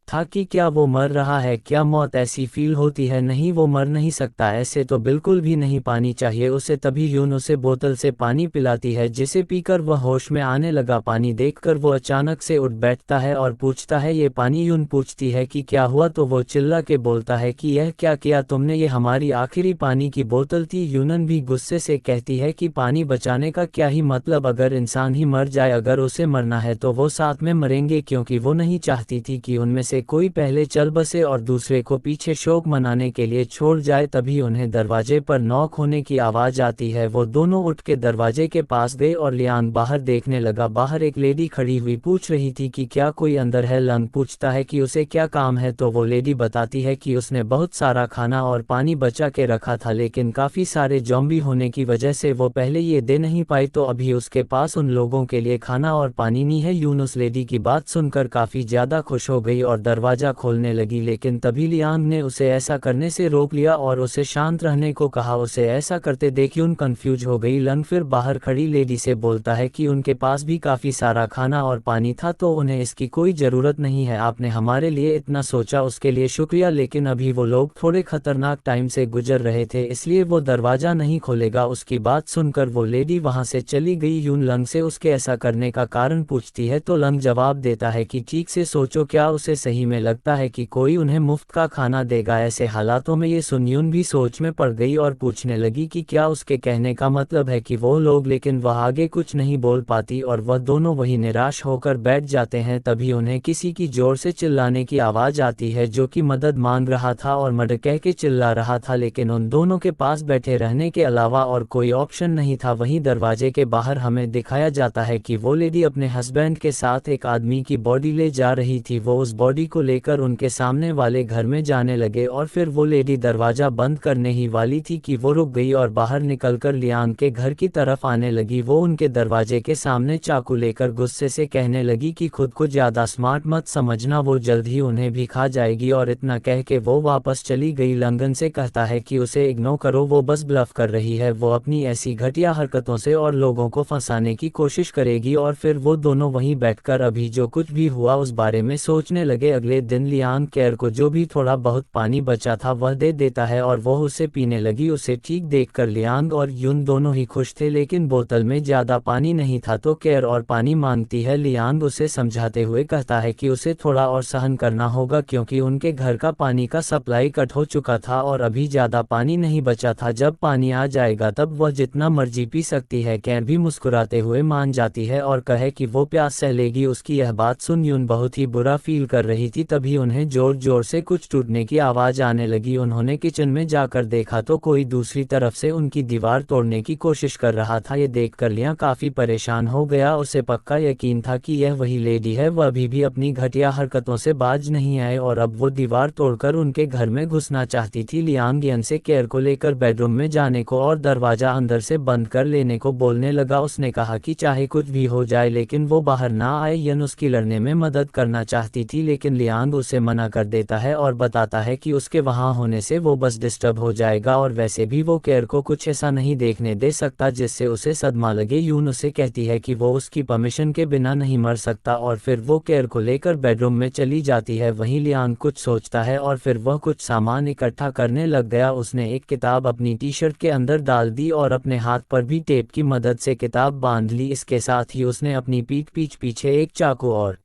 था कि क्या वो मर रहा है, क्या मौत ऐसी फील होती है। नहीं, वो मर नहीं सकता, ऐसे तो बिल्कुल भी नहीं। पानी चाहिए उसे। तभी यून उसे बोतल से पानी पिलाती है जिसे पीकर वह होश में आने लगा। पानी देखकर वो अचानक से उठ बैठता है और पूछता है ये पानी। यून पूछती है कि क्या हुआ तो वो चिल्ला के बोलता है कि यह क्या किया तुमने, ये हमारी आखिरी पानी की बोतल थी। यूनन भी गुस्से से कहती है कि पानी बचाने का क्या ही मतलब, अगर इंसान ही मर जाए, अगर उसे मरना है तो वो साथ में मरेंगे, क्योंकि वो नहीं चाहती थी कि उनमें से कोई पहले चल बसे और दूसरे को पीछे शोक मनाने के लिए छोड़ जाए। तभी उन्हें दरवाजे पर नॉक होने की आवाज़ आती है। वो दोनों उठ के दरवाजे के पास गए और लियांग बाहर देखने लगा। बाहर एक लेडी खड़ी हुई पूछ रही थी कि क्या कोई अंदर है। लंग पूछता है कि उसे क्या काम है तो वो लेडी बताती है कि उसने बहुत सारा खाना और पानी बचा के रखा था लेकिन काफ़ी सारे ज़ॉम्बी होने की वजह से वो पहले ये दे नहीं पाई, तो अभी उसके पास उन लोगों के लिए खाना और पानी नहीं है। यून उस लेडी की बात सुनकर काफ़ी ज़्यादा खुश हो गई और दरवाज़ा खोलने लगी, लेकिन तभी लियांग ने उसे ऐसा करने से रोक लिया और उसे शांत रहने को कहा। उसे ऐसा करते देख यून कंफ्यूज हो गई। लंग फिर बाहर खड़ी लेडी से बोलता है कि उनके पास भी काफ़ी सारा खाना और पानी था तो उन्हें इसकी कोई ज़रूरत नहीं है। आपने हमारे लिए इतना सोचा उसके लिए शुक्रिया, लेकिन अभी वो लोग थोड़े खतरनाक टाइम से गुजर रहे थे इसलिए वो दरवाज़ा नहीं खोलेगा। उसकी बात सुनकर वो लेडी वहाँ से चली गई। यून लंग से उसके ऐसा करने का कारण पूछती है तो लंग जवाब देता है कि ठीक से सोचो, क्या उसे सही में लगता है कि कोई उन्हें मुफ्त का खाना देगा। ऐसे हालातों में ये सुन यून भी सोच में पड़ गई और पूछने लगी कि क्या उसके कहने का मतलब है कि वो लोग, लेकिन वह आगे कुछ नहीं बोल पाती और वह दोनों वही निराश होकर बैठ जाते हैं। तभी उन्हें किसी की जोर से चिल्लाने की आवाज़ आती है जो कि मदद मांग रहा था और मदद कह के चिल्ला रहा था, लेकिन उन दोनों के पास बैठे रहने के अलावा और कोई ऑप्शन नहीं था। वहीं दरवाजे के बाहर हमें दिखाया जाता है कि वो लेडी अपने हस्बैंड के साथ एक आदमी की बॉडी ले जा रही थी। वो उस बॉडी चाबी को लेकर उनके सामने वाले घर में जाने लगे और फिर वो लेडी दरवाज़ा बंद करने ही वाली थी कि वो रुक गई और बाहर निकलकर लियांग के घर की तरफ आने लगी। वो उनके दरवाजे के सामने चाकू लेकर गुस्से से कहने लगी कि खुद को ज़्यादा स्मार्ट मत समझना, वो जल्द ही उन्हें भी खा जाएगी। और इतना कह के वो वापस चली गई। लंगन से कहता है कि उसे इग्नोर करो, वो बस ब्लफ कर रही है, वो अपनी ऐसी घटिया हरकतों से और लोगों को फंसाने की कोशिश करेगी। और फिर वो दोनों वहीं बैठकर अभी जो कुछ भी हुआ उस बारे में सोचने लगे। अगले दिन लियांग केयर को जो भी थोड़ा बहुत पानी बचा था वह दे देता है और वह उसे पीने लगी। उसे ठीक देखकर लियांग और यून दोनों ही खुश थे, लेकिन बोतल में ज़्यादा पानी नहीं था तो केयर और पानी मांगती है। लियांग उसे समझाते हुए कहता है कि उसे थोड़ा और सहन करना होगा क्योंकि उनके घर का पानी का सप्लाई कट हो चुका था और अभी ज़्यादा पानी नहीं बचा था। जब पानी आ जाएगा तब वह जितना मर्जी पी सकती है। केयर भी मुस्कुराते हुए मान जाती है और कहे कि वो प्यास सह लेगी। उसकी यह बात सुन यून बहुत ही बुरा फील कर रही थी। तभी उन्हें जोर जोर से कुछ टूटने की आवाज़ आने लगी। उन्होंने किचन में जाकर देखा तो कोई दूसरी तरफ से उनकी दीवार तोड़ने की कोशिश कर रहा था। ये देखकर लिया काफ़ी परेशान हो गया। उसे पक्का यकीन था कि यह वही लेडी है, वह अभी भी अपनी घटिया हरकतों से बाज नहीं आए और अब वो दीवार तोड़कर उनके घर में घुसना चाहती थी। लियांग यन से केयर को लेकर बेडरूम में जाने को और दरवाज़ा अंदर से बंद कर लेने को बोलने लगा। उसने कहा कि चाहे कुछ भी हो जाए लेकिन वो बाहर ना आए। यन उसकी लड़ने में मदद करना चाहती थी लेकिन लियांग उसे मना कर देता है और बताता है कि उसके वहाँ होने से वो बस डिस्टर्ब हो जाएगा और वैसे भी वो केयर को कुछ ऐसा नहीं देखने दे सकता जिससे उसे सदमा लगे। यून उसे कहती है कि वो उसकी परमिशन के बिना नहीं मर सकता और फिर वो केयर को लेकर बेडरूम में चली जाती है। वहीं लियांग कुछ सोचता है और फिर वह कुछ सामान इकट्ठा करने लग गया। उसने एक किताब अपनी टी शर्ट के अंदर डाल दी और अपने हाथ पर भी टेप की मदद से किताब बांध ली। इसके साथ ही उसने अपनी पीठ पीछे एक चाकू और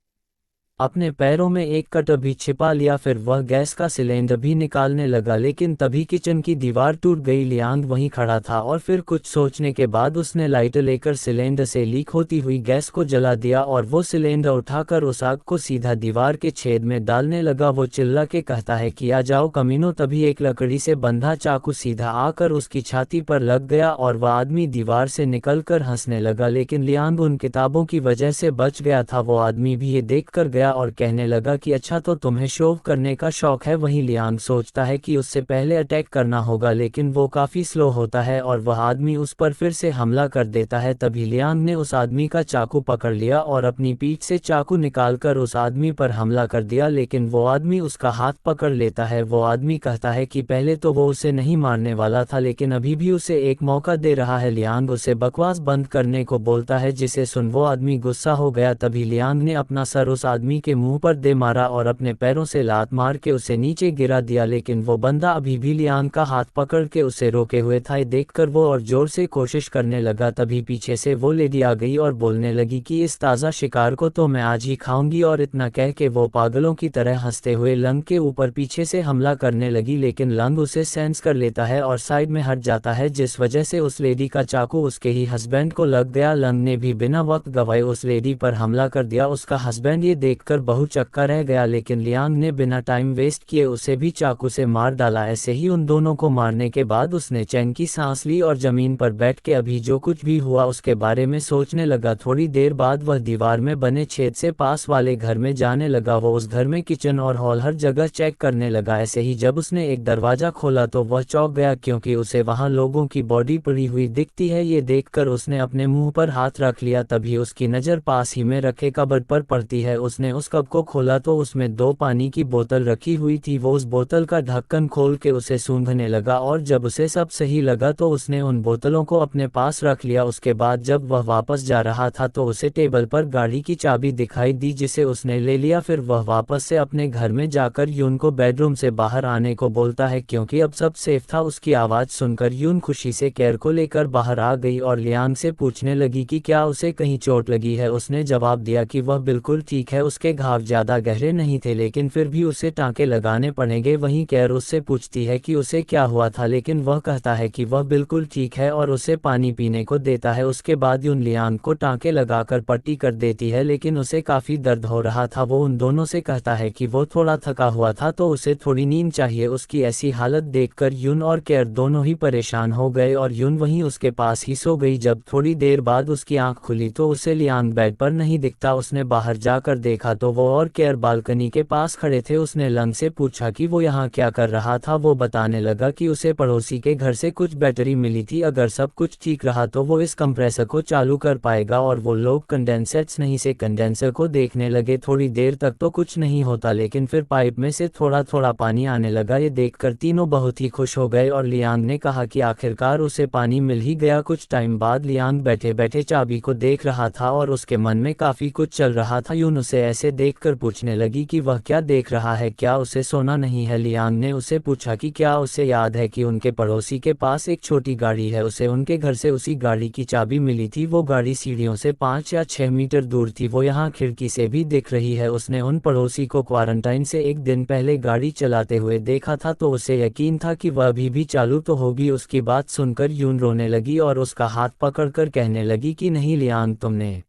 अपने पैरों में एक कटर भी छिपा लिया। फिर वह गैस का सिलेंडर भी निकालने लगा लेकिन तभी किचन की दीवार टूट गई। लियांग वहीं खड़ा था और फिर कुछ सोचने के बाद उसने लाइटर लेकर सिलेंडर से लीक होती हुई गैस को जला दिया और वो सिलेंडर उठाकर उस आग को सीधा दीवार के छेद में डालने लगा। वो चिल्ला के कहता है कि आ जाओ कमीनों। तभी एक लकड़ी से बंधा चाकू सीधा आकर उसकी छाती पर लग गया और वह आदमी दीवार से निकलकर हंसने लगा लेकिन लियांग उन किताबों की वजह से बच गया था। वो आदमी भी ये देख कर गया और कहने लगा कि अच्छा तो तुम्हें शो करने का शौक है। वहीं लियांग सोचता है कि उससे पहले अटैक करना होगा लेकिन वो काफ़ी स्लो होता है और वह आदमी उस पर फिर से हमला कर देता है। तभी लियांग ने उस आदमी का चाकू पकड़ लिया और अपनी पीठ से चाकू निकालकर उस आदमी पर हमला कर दिया लेकिन वो आदमी उसका हाथ पकड़ लेता है। वो आदमी कहता है कि पहले तो वो उसे नहीं मारने वाला था लेकिन अभी भी उसे एक मौका दे रहा है। लियांग उसे बकवास बंद करने को बोलता है जिसे सुन वो आदमी गुस्सा हो गया। तभी लियांग ने अपना सर उस आदमी के मुंह पर दे मारा और अपने पैरों से लात मार के उसे नीचे गिरा दिया लेकिन वो बंदा अभी भी लियांग का हाथ पकड़ के उसे रोके हुए था। देखकर वो और जोर से कोशिश करने लगा। तभी पीछे से वो लेडी आ गई और बोलने लगी कि इस ताज़ा शिकार को तो मैं आज ही खाऊंगी। और इतना कह के वो पागलों की तरह हंसते हुए लंग के ऊपर पीछे से हमला करने लगी लेकिन लंग उसे सेंस कर लेता है और साइड में हट जाता है जिस वजह से उस लेडी का चाकू उसके ही हस्बैंड को लग गया। लंग ने भी बिना वक्त गवाए उस लेडी पर हमला कर दिया। उसका हस्बैंड ये देखकर बहुत चक्का रह गया लेकिन लियांग ने बिना टाइम वेस्ट किए उसे भी चाकू से मार डाला। ऐसे ही उन दोनों को मारने के बाद उसने चैन की सांस ली और जमीन पर बैठ के अभी जो कुछ भी हुआ उसके बारे में सोचने लगा। थोड़ी देर बाद वह दीवार में बने छेद से पास वाले घर में जाने लगा। वो उस घर में किचन और हॉल हर जगह चेक करने लगा। ऐसे ही जब उसने एक दरवाज़ा खोला तो वह चौंक गया क्योंकि उसे वहाँ लोगों की बॉडी पड़ी हुई दिखती है। ये देखकर उसने अपने मुंह पर हाथ रख लिया। तभी उसकी नज़र पास ही में रखे कबर्ड पर पड़ती है। उसने उस कप को खोला तो उसमें 2 पानी की बोतल रखी हुई थी। वो उस बोतल का ढक्कन खोल के उसे सूंघने लगा और जब उसे सब सही लगा तो उसने उन बोतलों को अपने पास रख लिया। उसके बाद जब वह वापस जा रहा था तो उसे टेबल पर गाड़ी की चाबी दिखाई दी जिसे उसने ले लिया। फिर वह वापस से अपने घर में जाकर यून को बेडरूम से बाहर आने को बोलता है क्योंकि अब सब सेफ था। उसकी आवाज़ सुनकर यून खुशी से केयर को लेकर बाहर आ गई और लियांग से पूछने लगी कि क्या उसे कहीं चोट लगी है। उसने जवाब दिया कि वह बिल्कुल ठीक है, उसके घाव ज़्यादा गहरे नहीं थे लेकिन फिर भी उसे टाँके लगाने पड़ेंगे। वहीं केयर उससे पूछती है कि उसे क्या हुआ था लेकिन वह कहता है कि वह बिल्कुल ठीक है और उसे पानी पीने को देता है। उसके बाद यून लियांग को टाँके लगाकर पट्टी कर देती है लेकिन उसे काफ़ी दर्द हो रहा था। वो उन दोनों से कहता है कि वो थोड़ा थका हुआ था तो उसे थोड़ी नींद चाहिए। उसकी ऐसी हालत देखकर यून और केयर दोनों ही परेशान हो गए और यून वहीं उसके पास ही सो गई। जब थोड़ी देर बाद उसकी आंख खुली तो उसे लियांग बेड पर नहीं दिखता। उसने बाहर जाकर देखा तो वो और केयर बालकनी के पास खड़े थे। उसने लंग से पूछा कि वो यहाँ क्या कर रहा था। वो बताने लगा कि उसे पड़ोसी के घर से कुछ बैटरी मिली थी, अगर सब कुछ ठीक रहा तो वो इस कंप्रेसर को चालू कर पाएगा। और वो लोग कंडेंसर्स नहीं से कंडेंसर को देखने लगे। थोड़ी देर तक तो कुछ नहीं होता, लेकिन फिर पाइप में से थोड़ा थोड़ा पानी आने लगा। ये देखकर तीनों बहुत ही खुश हो गए और लियांग ने कहा कि आखिरकार उसे पानी मिल ही गया। कुछ टाइम बाद लियांग बैठे बैठे चाबी को देख रहा था और उसके मन में काफी कुछ चल रहा था। यून उसे ऐसे देखकर पूछने लगी कि वह क्या देख रहा है, क्या उसे सोना नहीं है। लियांग ने उसे पूछा कि क्या उसे याद है कि उनके पड़ोसी के पास एक छोटी गाड़ी है, उसे उनके घर से उसी गाड़ी की चाबी मिली थी। वो गाड़ी सीढ़ियों से 5 या 6 मीटर दूर थी, वो यहाँ खिड़की से भी दिख रही है। उसने उन पड़ोसी को क्वारंटाइन से एक दिन पहले गाड़ी चलाते हुए देखा था, तो उसे यकीन था कि वह अभी भी चालू तो होगी। उसकी बात सुनकर यून रोने लगी और उसका हाथ पकड़कर कहने लगी कि नहीं लियांग, तुमने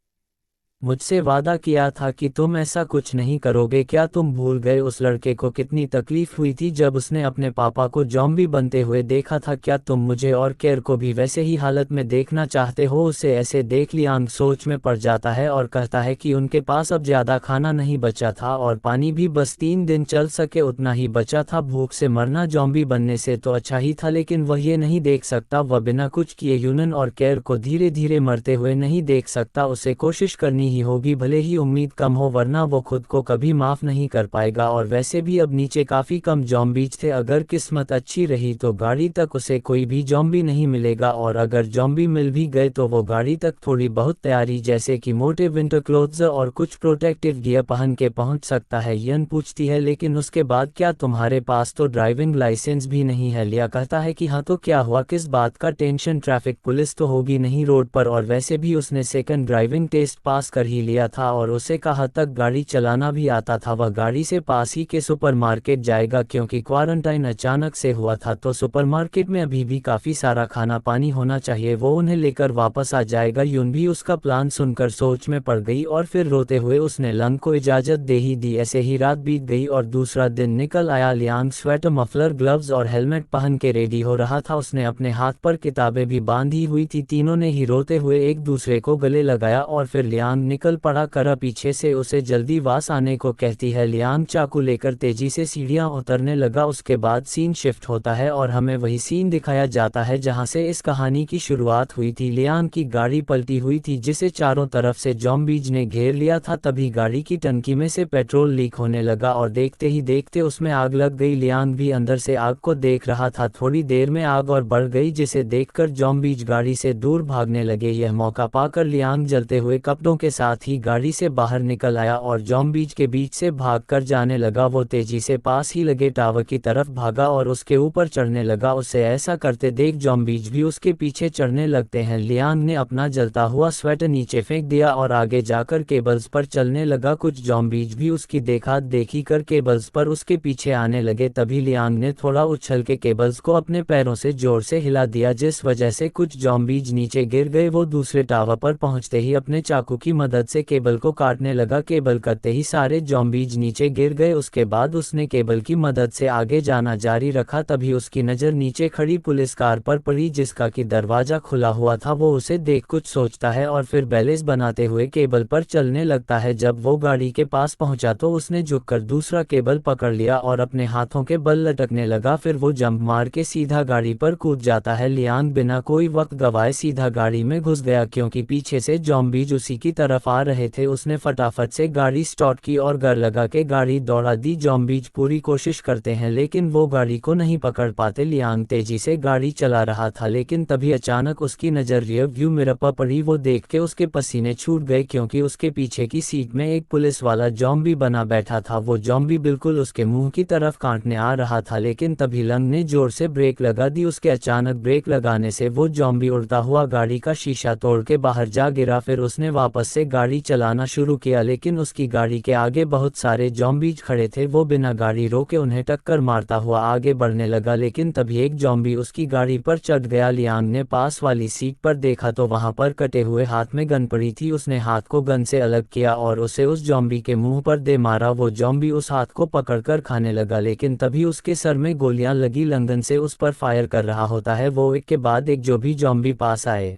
मुझसे वादा किया था कि तुम ऐसा कुछ नहीं करोगे। क्या तुम भूल गए उस लड़के को कितनी तकलीफ हुई थी जब उसने अपने पापा को ज़ॉम्बी बनते हुए देखा था? क्या तुम मुझे और केयर को भी वैसे ही हालत में देखना चाहते हो? उसे ऐसे देख लियांग सोच में पड़ जाता है और कहता है कि उनके पास अब ज़्यादा खाना नहीं बचा था और पानी भी बस 3 दिन चल सके उतना ही बचा था। भूख से मरना ज़ॉम्बी बनने से तो अच्छा ही था, लेकिन वह ये नहीं देख सकता। वह बिना कुछ किए यूनन और केयर को धीरे धीरे मरते हुए नहीं देख सकता। उसे कोशिश करनी ही होगी, भले ही उम्मीद कम हो, वरना वो खुद को कभी माफ नहीं कर पाएगा। और वैसे भी अब नीचे काफी कम ज़ॉम्बीज थे। अगर किस्मत अच्छी रही तो गाड़ी तक उसे कोई भी ज़ॉम्बी नहीं मिलेगा, और अगर ज़ॉम्बी मिल भी गए तो वो गाड़ी तक थोड़ी बहुत तैयारी जैसे कि मोटे विंटर क्लोथ्स और कुछ प्रोटेक्टिव गियर पहन के पहुंच सकता है। यन पूछती है लेकिन उसके बाद क्या तुम्हारे पास तो ड्राइविंग लाइसेंस भी नहीं है? लिया कहता है कि हाँ, तो क्या हुआ, किस बात का टेंशन, ट्रैफिक पुलिस तो होगी नहीं रोड पर, और वैसे भी उसने सेकंड ड्राइविंग टेस्ट पास कर ही लिया था और उसे कहाँ तक गाड़ी चलाना भी आता था। वह गाड़ी से पास ही के सुपरमार्केट जाएगा, क्योंकि क्वारंटाइन अचानक से हुआ था तो सुपरमार्केट में अभी भी काफी सारा खाना पानी होना चाहिए। वो उन्हें लेकर वापस आ जाएगा। यून भी उसका प्लान सुनकर सोच में पड़ गई और फिर रोते हुए उसने लंग को इजाजत दे ही दी। ऐसे ही रात बीत गई और दूसरा दिन निकल आया। लियांग स्वेटर, मफलर, ग्लव्स और हेलमेट पहन के रेडी हो रहा था। उसने अपने हाथ पर किताबें भी बांधी हुई थी। तीनों ने ही रोते हुए एक दूसरे को गले लगाया और फिर लियांग निकल पड़ा। करा पीछे से उसे जल्दी वास आने को कहती है। लियांग चाकू लेकर तेजी से सीढ़ियां उतरने लगा। उसके बाद सीन शिफ्ट होता है और हमें वही सीन दिखाया जाता है जहां से इस कहानी की शुरुआत हुई थी। लियांग की गाड़ी पलटी हुई थी जिसे चारों तरफ से ज़ॉम्बीज ने घेर लिया था। तभी गाड़ी की टंकी में से पेट्रोल लीक होने लगा और देखते ही देखते उसमें आग लग गई। लियांग भी अंदर से आग को देख रहा था। थोड़ी देर में आग और बढ़ गई, जिसे देखकर ज़ॉम्बीज गाड़ी से दूर भागने लगे। यह मौका पाकर लियांग जलते हुए कपड़ों के साथ ही गाड़ी से बाहर निकल आया और ज़ॉम्बीज के बीच से भागकर जाने लगा। वो तेजी से पास ही लगे टावर की तरफ भागा और उसके ऊपर चढ़ने लगा। उसे ऐसा करते देख ज़ॉम्बीज भी उसके पीछे चढ़ने लगते हैं। लियांग ने अपना जलता हुआ स्वेटर नीचे फेंक दिया और आगे जाकर केबल्स पर चलने लगा। कुछ ज़ॉम्बीज भी उसकी देखा देखी कर केबल्स पर उसके पीछे आने लगे। तभी लियांग ने थोड़ा उछल के केबल्स को अपने पैरों से जोर से हिला दिया, जिस वजह से कुछ ज़ॉम्बीज नीचे गिर गए। वो दूसरे टावर पर पहुंचते ही अपने चाकू की मदद से केबल को काटने लगा। केबल करते ही सारे ज़ॉम्बीज नीचे गिर गए। उसके बाद उसने केबल की मदद से आगे जाना जारी रखा। तभी उसकी नज़र नीचे खड़ी पुलिस कार पर पड़ी जिसका कि दरवाज़ा खुला हुआ था। वो उसे देख कुछ सोचता है और फिर बैलेंस बनाते हुए केबल पर चलने लगता है। जब वो गाड़ी के पास पहुंचा तो उसने झुककर दूसरा केबल पकड़ लिया और अपने हाथों के बल लटकने लगा। फिर वो जंप मार के सीधा गाड़ी पर कूद जाता है। लियांग बिना कोई वक्त गवाए सीधा गाड़ी में घुस गया, क्योंकि पीछे से ज़ॉम्बीज उसी की तरफ आ रहे थे। उसने फटाफट से गाड़ी स्टार्ट की और गर लगा के गाड़ी दौड़ा दी। ज़ॉम्बीज पूरी कोशिश करते हैं लेकिन वो गाड़ी को नहीं पकड़ पाते। लियांग तेजी से गाड़ी चला रहा था, लेकिन तभी अचानक उसकी नज़र रियर व्यू मिरर पर पड़ी। वो देख के उसके पसीने छूट गए, क्योंकि उसके पीछे की सीट में एक पुलिस वाला ज़ॉम्बी बना बैठा था। वो ज़ॉम्बी बिल्कुल उसके मुंह की तरफ काटने आ रहा था, लेकिन तभी लंग ने जोर से ब्रेक लगा दी। उसके अचानक ब्रेक लगाने से वो ज़ॉम्बी उड़ता हुआ गाड़ी का शीशा तोड़ के बाहर जा गिरा। फिर उसने वापस से गाड़ी चलाना शुरू किया, लेकिन उसकी गाड़ी के आगे बहुत सारे ज़ॉम्बीज खड़े थे। वो बिना गाड़ी रोके उन्हें टक्कर मारता हुआ आगे बढ़ने लगा, लेकिन तभी एक ज़ॉम्बी उसकी गाड़ी पर चढ़ गया। लियांग ने पास वाली सीट पर देखा तो वहां पर कटे हुए हाथ में गन पड़ी थी। उसने हाथ को गन से अलग किया और उसे उस ज़ॉम्बी के मुंह पर दे मारा। वो ज़ॉम्बी उस हाथ को पकड़कर खाने लगा, लेकिन तभी उसके सर में गोलियां लगी। लंगन से उस पर फायर कर रहा होता है। वो एक के बाद एक जो भी ज़ॉम्बी पास आए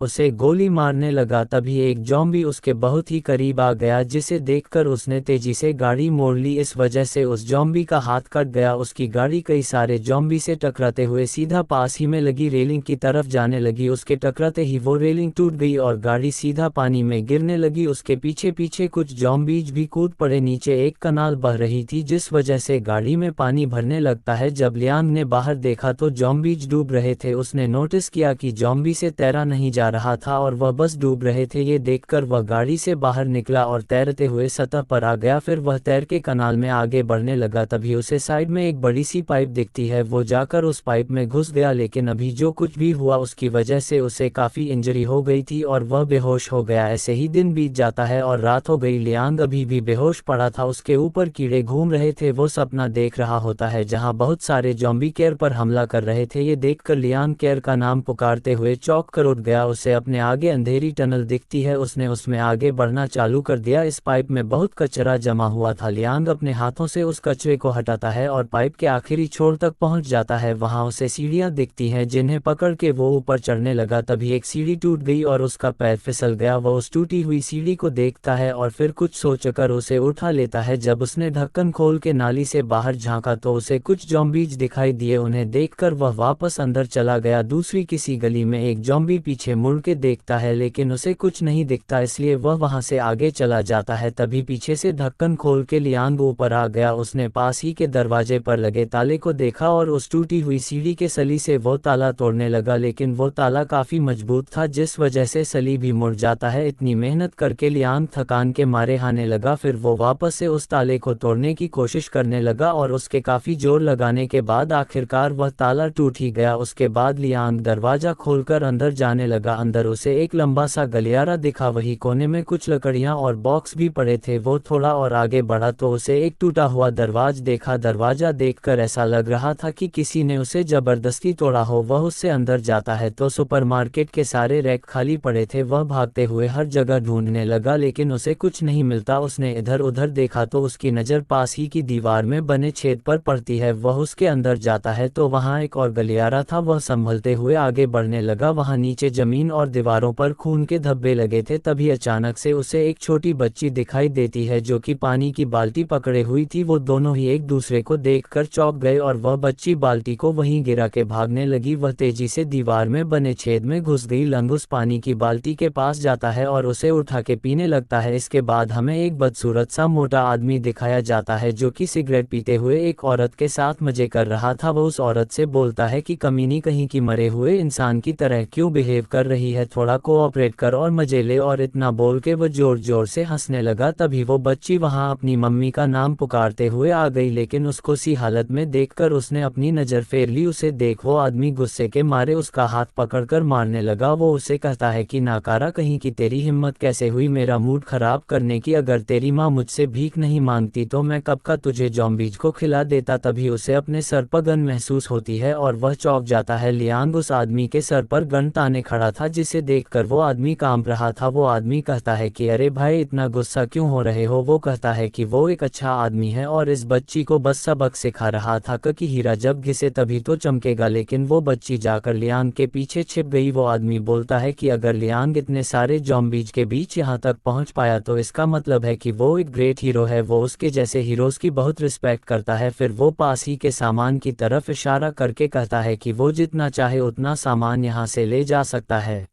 उसे गोली मारने लगा। तभी एक ज़ॉम्बी उसके बहुत ही करीब आ गया, जिसे देखकर उसने तेजी से गाड़ी मोड़ ली। इस वजह से उस ज़ॉम्बी का हाथ कट गया। उसकी गाड़ी कई सारे ज़ॉम्बी से टकराते हुए सीधा पास ही में लगी रेलिंग की तरफ जाने लगी। उसके टकराते ही वो रेलिंग टूट गई और गाड़ी सीधा पानी में गिरने लगी। उसके पीछे पीछे कुछ ज़ॉम्बीज भी कूद पड़े नीचे। एक कनाल बह रही थी जिस वजह से गाड़ी में पानी भरने लगता है। जब लियांग ने बाहर देखा तो ज़ॉम्बीज डूब रहे थे। उसने नोटिस किया कि ज़ॉम्बी से तैरा नहीं जा रहा था और वह बस डूब रहे थे। ये देखकर वह गाड़ी से बाहर निकला और तैरते हुए सतह पर आ गया। फिर वह तैर के कनाल में आगे बढ़ने लगा। तभी उसे साइड में एक बड़ी सी पाइप दिखती है। वो जाकर उस पाइप में घुस गया, लेकिन अभी जो कुछ भी हुआ उसकी वजह से उसे काफ़ी इंजरी हो गई थी और वह बेहोश हो गया। ऐसे ही दिन बीत जाता है और रात हो गई। लियांग अभी भी बेहोश पड़ा था। उसके ऊपर कीड़े घूम रहे थे। वो सपना देख रहा होता है जहाँ बहुत सारे ज़ॉम्बी केयर पर हमला कर रहे थे। ये देखकर लियांग केयर का नाम पुकारते हुए चौंक कर उठ गया। उसे अपने आगे अंधेरी टनल दिखती है। उसने उसमें आगे बढ़ना चालू कर दिया। इस पाइप में बहुत कचरा जमा हुआ था। लियांग अपने हाथों से उस कचरे को हटाता है और पाइप के आखिरी छोर तक पहुंच जाता है। वहां उसे सीढ़ियां दिखती हैं जिन्हें पकड़ के वो ऊपर चढ़ने लगा। तभी एक सीढ़ी टूट गई और उसका पैर फिसल गया। वह उस टूटी हुई सीढ़ी को देखता है और फिर कुछ सोचकर उसे उठा लेता है। जब उसने ढक्कन खोल के नाली से बाहर झांका तो उसे कुछ ज़ॉम्बीज दिखाई दिए। उन्हें देखकर वह वापस अंदर चला गया। दूसरी किसी गली में एक ज़ॉम्बी पीछे मुड़ के देखता है, लेकिन उसे कुछ नहीं दिखता, इसलिए वह वहां से आगे चला जाता है। तभी पीछे से ढक्कन खोल के लियांग ऊपर आ गया। उसने पास ही के दरवाजे पर लगे ताले को देखा और उस टूटी हुई सीढ़ी के सली से वो ताला तोड़ने लगा, लेकिन वो ताला काफी मजबूत था जिस वजह से सली भी मुड़ जाता है। इतनी मेहनत करके लियांग थकान के मारे हारने लगा। फिर वो वापस से उस ताले को तोड़ने की कोशिश करने लगा और उसके काफी जोर लगाने के बाद आखिरकार वह ताला टूट ही गया। उसके बाद लियांग दरवाजा खोलकर अंदर जाने लगा। अंदर उसे एक लंबा सा गलियारा दिखा। वही कोने में कुछ लकड़ियां और बॉक्स भी पड़े थे। वो थोड़ा और आगे बढ़ा तो उसे एक टूटा हुआ दरवाजा देखा। दरवाजा देखकर ऐसा लग रहा था कि किसी ने उसे जबरदस्ती तोड़ा हो। वह उससे अंदर जाता है तो सुपरमार्केट के सारे रैक खाली पड़े थे। वह भागते हुए हर जगह ढूंढने लगा, लेकिन उसे कुछ नहीं मिलता। उसने इधर उधर देखा तो उसकी नज़र पास ही की दीवार में बने छेद पर पड़ती है। वह उसके अंदर जाता है तो वहाँ एक और गलियारा था। वह संभलते हुए आगे बढ़ने लगा। वहाँ नीचे जमीन और दीवारों पर खून के धब्बे लगे थे। तभी अचानक से उसे एक छोटी बच्ची दिखाई देती है जो कि पानी की बाल्टी पकड़े हुई थी। वो दोनों ही एक दूसरे को देखकर चौंक गए और वह बच्ची बाल्टी को वहीं गिरा के भागने लगी। वह तेजी से दीवार में बने छेद में घुस गई। लंग उस पानी की बाल्टी के पास जाता है और उसे उठा के पीने लगता है। इसके बाद हमें एक बदसूरत सा मोटा आदमी दिखाया जाता है जो कि सिगरेट पीते हुए एक औरत के साथ मजे कर रहा था। वह उस औरत से बोलता है कि कमीनी कहीं की मरे हुए इंसान की तरह क्यों बिहेव कर रही है, थोड़ा कोऑपरेट कर और मजे ले। और इतना बोल के वह जोर जोर से हंसने लगा। तभी वो बच्ची वहां अपनी मम्मी का नाम पुकारते हुए आ गई, लेकिन उसको सी हालत में देखकर उसने अपनी नज़र फेर ली। उसे देख वो आदमी गुस्से के मारे उसका हाथ पकड़कर मारने लगा। वो उसे कहता है कि नाकारा कहीं की तेरी हिम्मत कैसे हुई मेरा मूड खराब करने की, अगर तेरी माँ मुझसे भीख नहीं मांगती तो मैं कब का तुझे ज़ॉम्बीज को खिला देता। तभी उसे अपने सर पर गन महसूस होती है और वह चौंक जाता है। लियांग उस आदमी के सर पर गन ताने खड़ा था जिसे देखकर वो आदमी कांप रहा था। वो आदमी कहता है कि अरे भाई इतना गुस्सा क्यों हो रहे हो। वो कहता है कि वो एक अच्छा आदमी है और इस बच्ची को बस सबक सिखा रहा था कि हीरा जब घिसे तभी तो चमकेगा। लेकिन वो बच्ची जाकर लियांग के पीछे छिप गई। वो आदमी बोलता है कि अगर लियांग इतने सारे ज़ॉम्बीज के बीच यहाँ तक पहुँच पाया तो इसका मतलब है कि वो एक ग्रेट हीरो है। वो उसके जैसे हीरोज़ की बहुत रिस्पेक्ट करता है। फिर वो पास ही के सामान की तरफ इशारा करके कहता है कि वो जितना चाहे उतना सामान यहाँ से ले जा सकता है,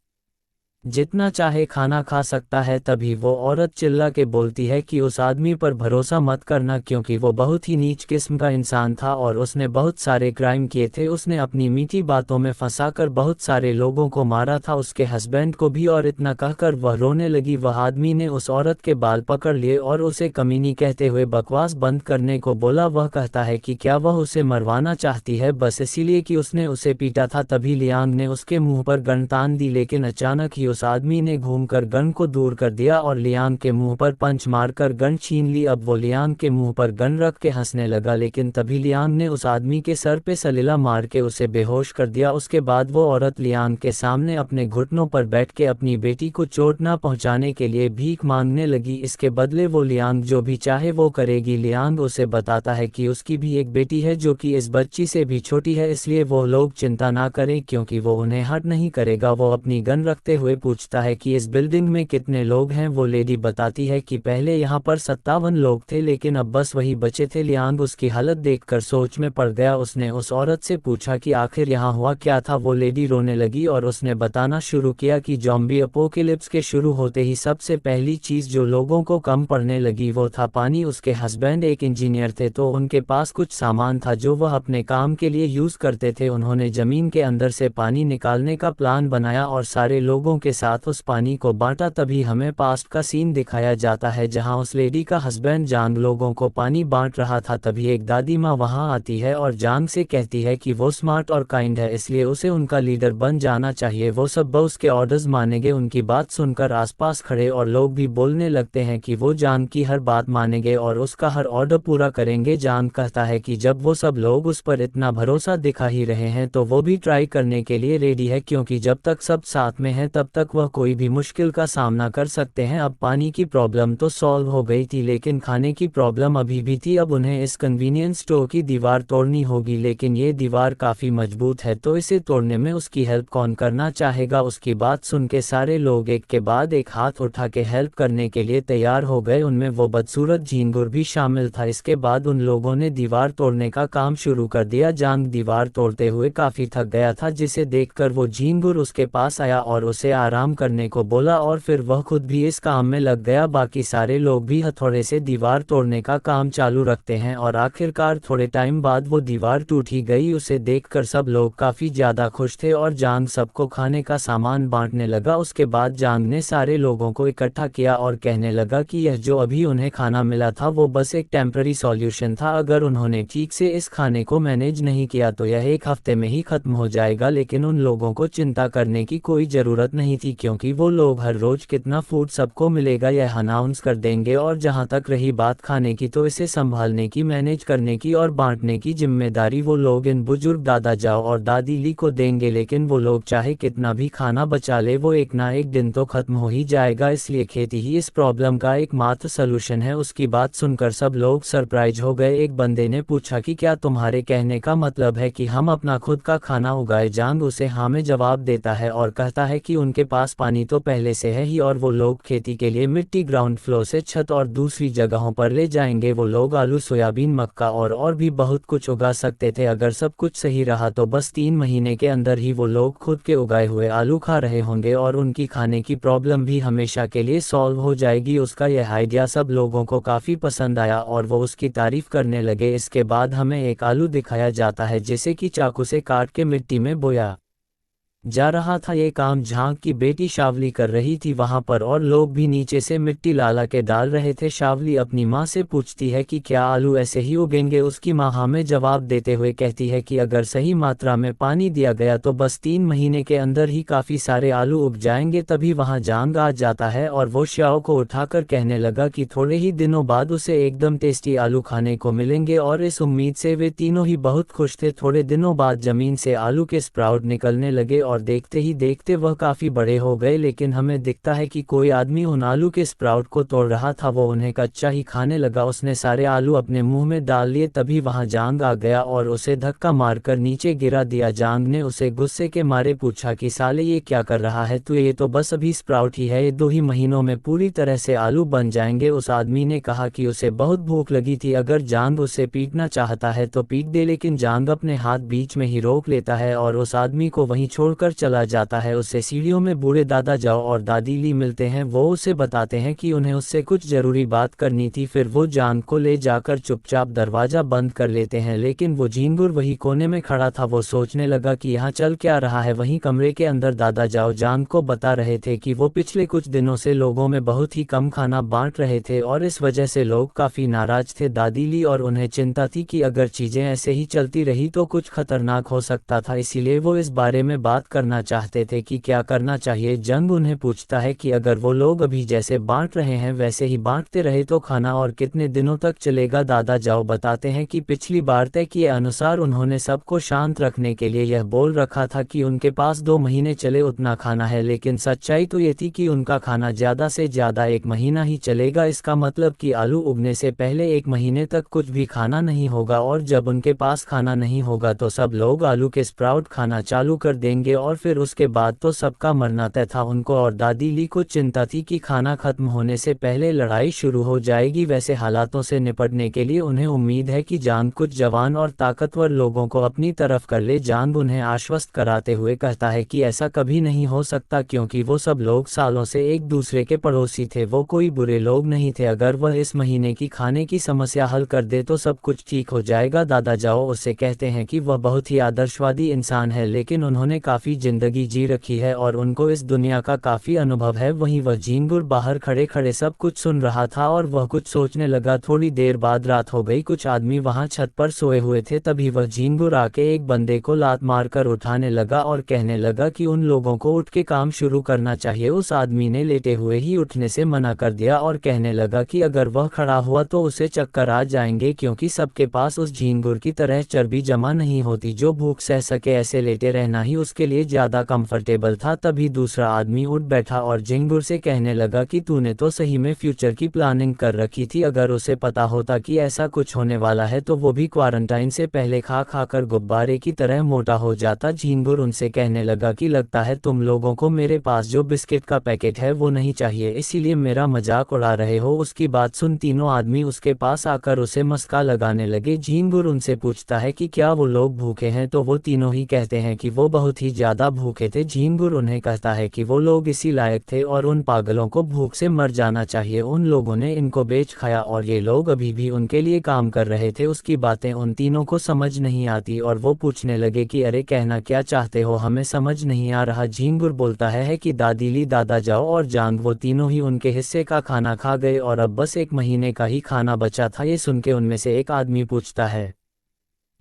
जितना चाहे खाना खा सकता है। तभी वो औरत चिल्ला के बोलती है कि उस आदमी पर भरोसा मत करना क्योंकि वो बहुत ही नीच किस्म का इंसान था और उसने बहुत सारे क्राइम किए थे। उसने अपनी मीठी बातों में फंसाकर बहुत सारे लोगों को मारा था, उसके हस्बैंड को भी। और इतना कहकर वह रोने लगी। वह आदमी ने उस औरत के बाल पकड़ लिए और उसे कमीनी कहते हुए बकवास बंद करने को बोला। वह कहता है कि क्या वह उसे मरवाना चाहती है बस इसीलिए कि उसने उसे पीटा था। तभी लियांग ने उसके मुंह पर गन तान दी, लेकिन अचानक ही उस आदमी ने घूमकर गन को दूर कर दिया और लियांग के मुंह पर पंच मारकर गन छीन ली। अब वो लियांग के मुंह पर गन रख के हंसने लगा, लेकिन तभी लियांग ने उस आदमी के सर पे सलीला मार के उसे बेहोश कर दिया। उसके बाद वो औरत लियांग के सामने अपने घुटनों पर बैठ के अपनी बेटी को चोट न पहुंचाने के लिए भीख मांगने लगी। इसके बदले वो लियांग जो भी चाहे वो करेगी। लियांग उसे बताता है कि उसकी भी एक बेटी है जो कि इस बच्ची से भी छोटी है, इसलिए वो लोग चिंता ना करें क्योंकि वो उन्हें हर्ट नहीं करेगा। वो अपनी गन रखते हुए पूछता है कि इस बिल्डिंग में कितने लोग हैं। वो लेडी बताती है कि पहले यहाँ पर 57 लोग थे लेकिन अब बस वही बचे थे। लियांग उसकी हालत देखकर सोच में पड़ गया। उसने उस औरत से पूछा कि आखिर यहाँ हुआ क्या था। वो लेडी रोने लगी और उसने बताना शुरू किया कि ज़ॉम्बी अपोकेलिप्स के शुरू होते ही सबसे पहली चीज़ जो लोगों को कम पड़ने लगी वो था पानी। उसके हस्बैंड एक इंजीनियर थे तो उनके पास कुछ सामान था जो वह अपने काम के लिए यूज़ करते थे। उन्होंने ज़मीन के अंदर से पानी निकालने का प्लान बनाया और सारे लोगों के साथ उस पानी को बांटा। तभी हमें पास्ट का सीन दिखाया जाता है जहां उस लेडी का हस्बैंड जांग लोगों को पानी बांट रहा था। तभी एक दादी माँ वहां आती है और जांग से कहती है कि वो स्मार्ट और काइंड है इसलिए उसे उनका लीडर बन जाना चाहिए। वो सब उसके ऑर्डर्स मानेंगे। उनकी बात सुनकर आसपास खड़े और लोग भी बोलने लगते हैं कि वो जांग की हर बात मानेंगे और उसका हर ऑर्डर पूरा करेंगे। जांग कहता है कि जब वो सब लोग उस पर इतना भरोसा दिखा ही रहे हैं तो वो भी ट्राई करने के लिए रेडी है क्योंकि जब तक सब साथ में हैं तब तक वह कोई भी मुश्किल का सामना कर सकते हैं। अब पानी की प्रॉब्लम तो सॉल्व हो गई थी लेकिन खाने की प्रॉब्लम अभी भी थी। अब उन्हें इस कन्वीनियंस स्टोर की दीवार तोड़नी होगी लेकिन ये दीवार काफ़ी मजबूत है तो इसे तोड़ने में उसकी हेल्प कौन करना चाहेगा। उसकी बात सुन के सारे लोग एक के बाद एक हाथ उठा के हेल्प करने के लिए तैयार हो गए। उनमें वो बदसूरत झींगुर भी शामिल था। इसके बाद उन लोगों ने दीवार तोड़ने का काम शुरू कर दिया। जांग दीवार तोड़ते हुए काफ़ी थक गया था जिसे देखकर वो झींगुर उसके पास आया और उसे आराम करने को बोला और फिर वह खुद भी इस काम में लग गया। बाकी सारे लोग भी हथौड़े से दीवार तोड़ने का काम चालू रखते हैं और आखिरकार थोड़े टाइम बाद वो दीवार टूट ही गई। उसे देखकर सब लोग काफ़ी ज़्यादा खुश थे और जांग सबको खाने का सामान बांटने लगा। उसके बाद जांग ने सारे लोगों को इकट्ठा किया और कहने लगा कि यह जो अभी उन्हें खाना मिला था वो बस एक टेम्पररी सॉल्यूशन था। अगर उन्होंने ठीक से इस खाने को मैनेज नहीं किया तो यह एक हफ्ते में ही खत्म हो जाएगा। लेकिन उन लोगों को चिंता करने की कोई ज़रूरत नहीं थी क्योंकि वो लोग हर रोज़ कितना फूड सबको मिलेगा यह अनाउंस कर देंगे। और जहाँ तक रही बात खाने की तो इसे संभालने की, मैनेज करने की और बांटने की जिम्मेदारी वो लोग इन बुजुर्ग दादा जाओ और दादी ली को देंगे। लेकिन वो लोग चाहे कितना भी खाना बचा ले वो एक ना एक दिन तो खत्म हो ही जाएगा, इसलिए खेती ही इस प्रॉब्लम का एकमात्र सलूशन है। उसकी बात सुनकर सब लोग सरप्राइज हो गए। एक बंदे ने पूछा कि क्या तुम्हारे कहने का मतलब है कि हम अपना खुद का खाना उगाए। जांग उसे हाँ में जवाब देता है और कहता है कि उनके पास पानी तो पहले से है ही और वो लोग खेती के लिए मिट्टी ग्राउंड फ्लोर से छत और दूसरी जगहों पर ले जाएंगे। वो लोग आलू, सोयाबीन, मक्का और भी बहुत कुछ उगा सकते थे। अगर सब कुछ सही रहा तो बस 3 महीने के अंदर ही वो लोग खुद के उगाए हुए आलू खा रहे होंगे और उनकी खाने की प्रॉब्लम भी हमेशा के लिए सॉल्व हो जाएगी। उसका यह आइडिया सब लोगों को काफ़ी पसंद आया और वो उसकी तारीफ करने लगे। इसके बाद हमें एक आलू दिखाया जाता है जिसे कि चाकू से काट के मिट्टी में बोया जा रहा था। ये काम झांग की बेटी शावली कर रही थी वहां पर और लोग भी नीचे से मिट्टी लाला के डाल रहे थे। शावली अपनी माँ से पूछती है कि क्या आलू ऐसे ही उगेंगे। उसकी माँ हाँ में जवाब देते हुए कहती है कि अगर सही मात्रा में पानी दिया गया तो बस 3 महीने के अंदर ही काफ़ी सारे आलू उग जाएंगे। तभी वहाँ जांग आ जाता है और वो श्याओ को उठाकर कहने लगा कि थोड़े ही दिनों बाद उसे एकदम टेस्टी आलू खाने को मिलेंगे और इस उम्मीद से वे तीनों ही बहुत खुश थे। थोड़े दिनों बाद ज़मीन से आलू के स्प्राउट निकलने लगे और देखते ही देखते वह काफ़ी बड़े हो गए। लेकिन हमें दिखता है कि कोई आदमी उन आलू के स्प्राउट को तोड़ रहा था। वो उन्हें कच्चा ही खाने लगा। उसने सारे आलू अपने मुंह में डाल लिए। तभी वहां जांग आ गया और उसे धक्का मारकर नीचे गिरा दिया। जांग ने उसे गुस्से के मारे पूछा कि साले ये क्या कर रहा है तू, ये तो बस अभी स्प्राउट ही है, ये 2 ही महीनों में पूरी तरह से आलू बन जाएंगे। उस आदमी ने कहा कि उसे बहुत भूख लगी थी, अगर जांग उसे पीटना चाहता है तो पीट दे। लेकिन जांग अपने हाथ बीच में ही रोक लेता है और उस आदमी को वहीं छोड़कर चला जाता है। उससे सीढ़ियों में बूढ़े दादा जाओ और दादी ली मिलते हैं। वो उसे बताते हैं कि उन्हें उससे कुछ जरूरी बात करनी थी। फिर वो जांग को ले जाकर चुपचाप दरवाजा बंद कर लेते हैं। लेकिन वो झींगुर वही कोने में खड़ा था। वो सोचने लगा कि यहाँ चल क्या रहा है। वहीं कमरे के अंदर दादा जाओ जांग को बता रहे थे कि वो पिछले कुछ दिनों से लोगों में बहुत ही कम खाना बांट रहे थे और इस वजह से लोग काफी नाराज थे। दादी ली और उन्हें चिंता थी कि अगर चीजें ऐसे ही चलती रही तो कुछ खतरनाक हो सकता था, इसीलिए वो इस बारे में बात करना चाहते थे कि क्या करना चाहिए। जंग उन्हें पूछता है कि अगर वो लोग अभी जैसे बांट रहे हैं वैसे ही बांटते रहे तो खाना और कितने दिनों तक चलेगा। दादा जाओ बताते हैं कि पिछली बार तय किए अनुसार उन्होंने सबको शांत रखने के लिए यह बोल रखा था कि उनके पास 2 महीने चले उतना खाना है, लेकिन सच्चाई तो ये थी कि उनका खाना ज़्यादा से ज़्यादा 1 महीना ही चलेगा। इसका मतलब कि आलू उगने से पहले 1 महीने तक कुछ भी खाना नहीं होगा, और जब उनके पास खाना नहीं होगा तो सब लोग आलू के स्प्राउट खाना चालू कर देंगे और फिर उसके बाद तो सबका मरना तय था। उनको और दादी ली को चिंता थी कि खाना खत्म होने से पहले लड़ाई शुरू हो जाएगी। वैसे हालातों से निपटने के लिए उन्हें उम्मीद है कि जांग कुछ जवान और ताकतवर लोगों को अपनी तरफ कर ले। जांग उन्हें आश्वस्त कराते हुए कहता है कि ऐसा कभी नहीं हो सकता, क्योंकि वो सब लोग सालों से एक दूसरे के पड़ोसी थे, वो कोई बुरे लोग नहीं थे। अगर वह इस महीने की खाने की समस्या हल कर दे तो सब कुछ ठीक हो जाएगा। दादा जाओ उससे कहते हैं कि वह बहुत ही आदर्शवादी इंसान है, लेकिन उन्होंने काफ़ी जिंदगी जी रखी है और उनको इस दुनिया का काफ़ी अनुभव है। वहीं वह जिंगुर बाहर खड़े खड़े सब कुछ सुन रहा था और वह कुछ सोचने लगा। थोड़ी देर बाद रात हो गई, कुछ आदमी वहां छत पर सोए हुए थे। तभी वह जिंगुर आके एक बंदे को लात मारकर उठाने लगा और कहने लगा कि उन लोगों को उठ के काम शुरू करना चाहिए। उस आदमी ने लेटे हुए ही उठने से मना कर दिया और कहने लगा कि अगर वह खड़ा हुआ तो उसे चक्कर आ जाएंगे, क्योंकि सबके पास उस झींगुर की तरह चर्बी जमा नहीं होती जो भूख सह सके। ऐसे लेटे रहना ही उसके लिए ज़्यादा कंफर्टेबल था। तभी दूसरा आदमी उठ बैठा और झींगुर से कहने लगा कि तूने तो सही में फ्यूचर की प्लानिंग कर रखी थी। अगर उसे पता होता कि ऐसा कुछ होने वाला है तो वो भी क्वारंटाइन से पहले खा खा कर गुब्बारे की तरह मोटा हो जाता। झींगुर उनसे कहने लगा कि लगता है तुम लोगों को मेरे पास जो बिस्किट का पैकेट है वो नहीं चाहिए, इसीलिए मेरा मजाक उड़ा रहे हो। उसकी बात सुन तीनों आदमी उसके पास आकर उसे मस्का लगाने लगे। झींगुर उनसे पूछता है कि क्या वो लोग भूखे हैं, तो वो तीनों ही कहते हैं कि वो बहुत ही ज़्यादा भूखे थे। झींगुर उन्हें कहता है कि वो लोग इसी लायक थे और उन पागलों को भूख से मर जाना चाहिए। उन लोगों ने इनको बेच खाया और ये लोग अभी भी उनके लिए काम कर रहे थे। उसकी बातें उन तीनों को समझ नहीं आती और वो पूछने लगे कि अरे कहना क्या चाहते हो, हमें समझ नहीं आ रहा। झींगुर बोलता है कि दादीली, दादा जाओ और जांग वो तीनों ही उनके हिस्से का खाना खा गए और अब बस 1 महीने का ही खाना बचा था। ये सुन के उनमें से एक आदमी पूछता है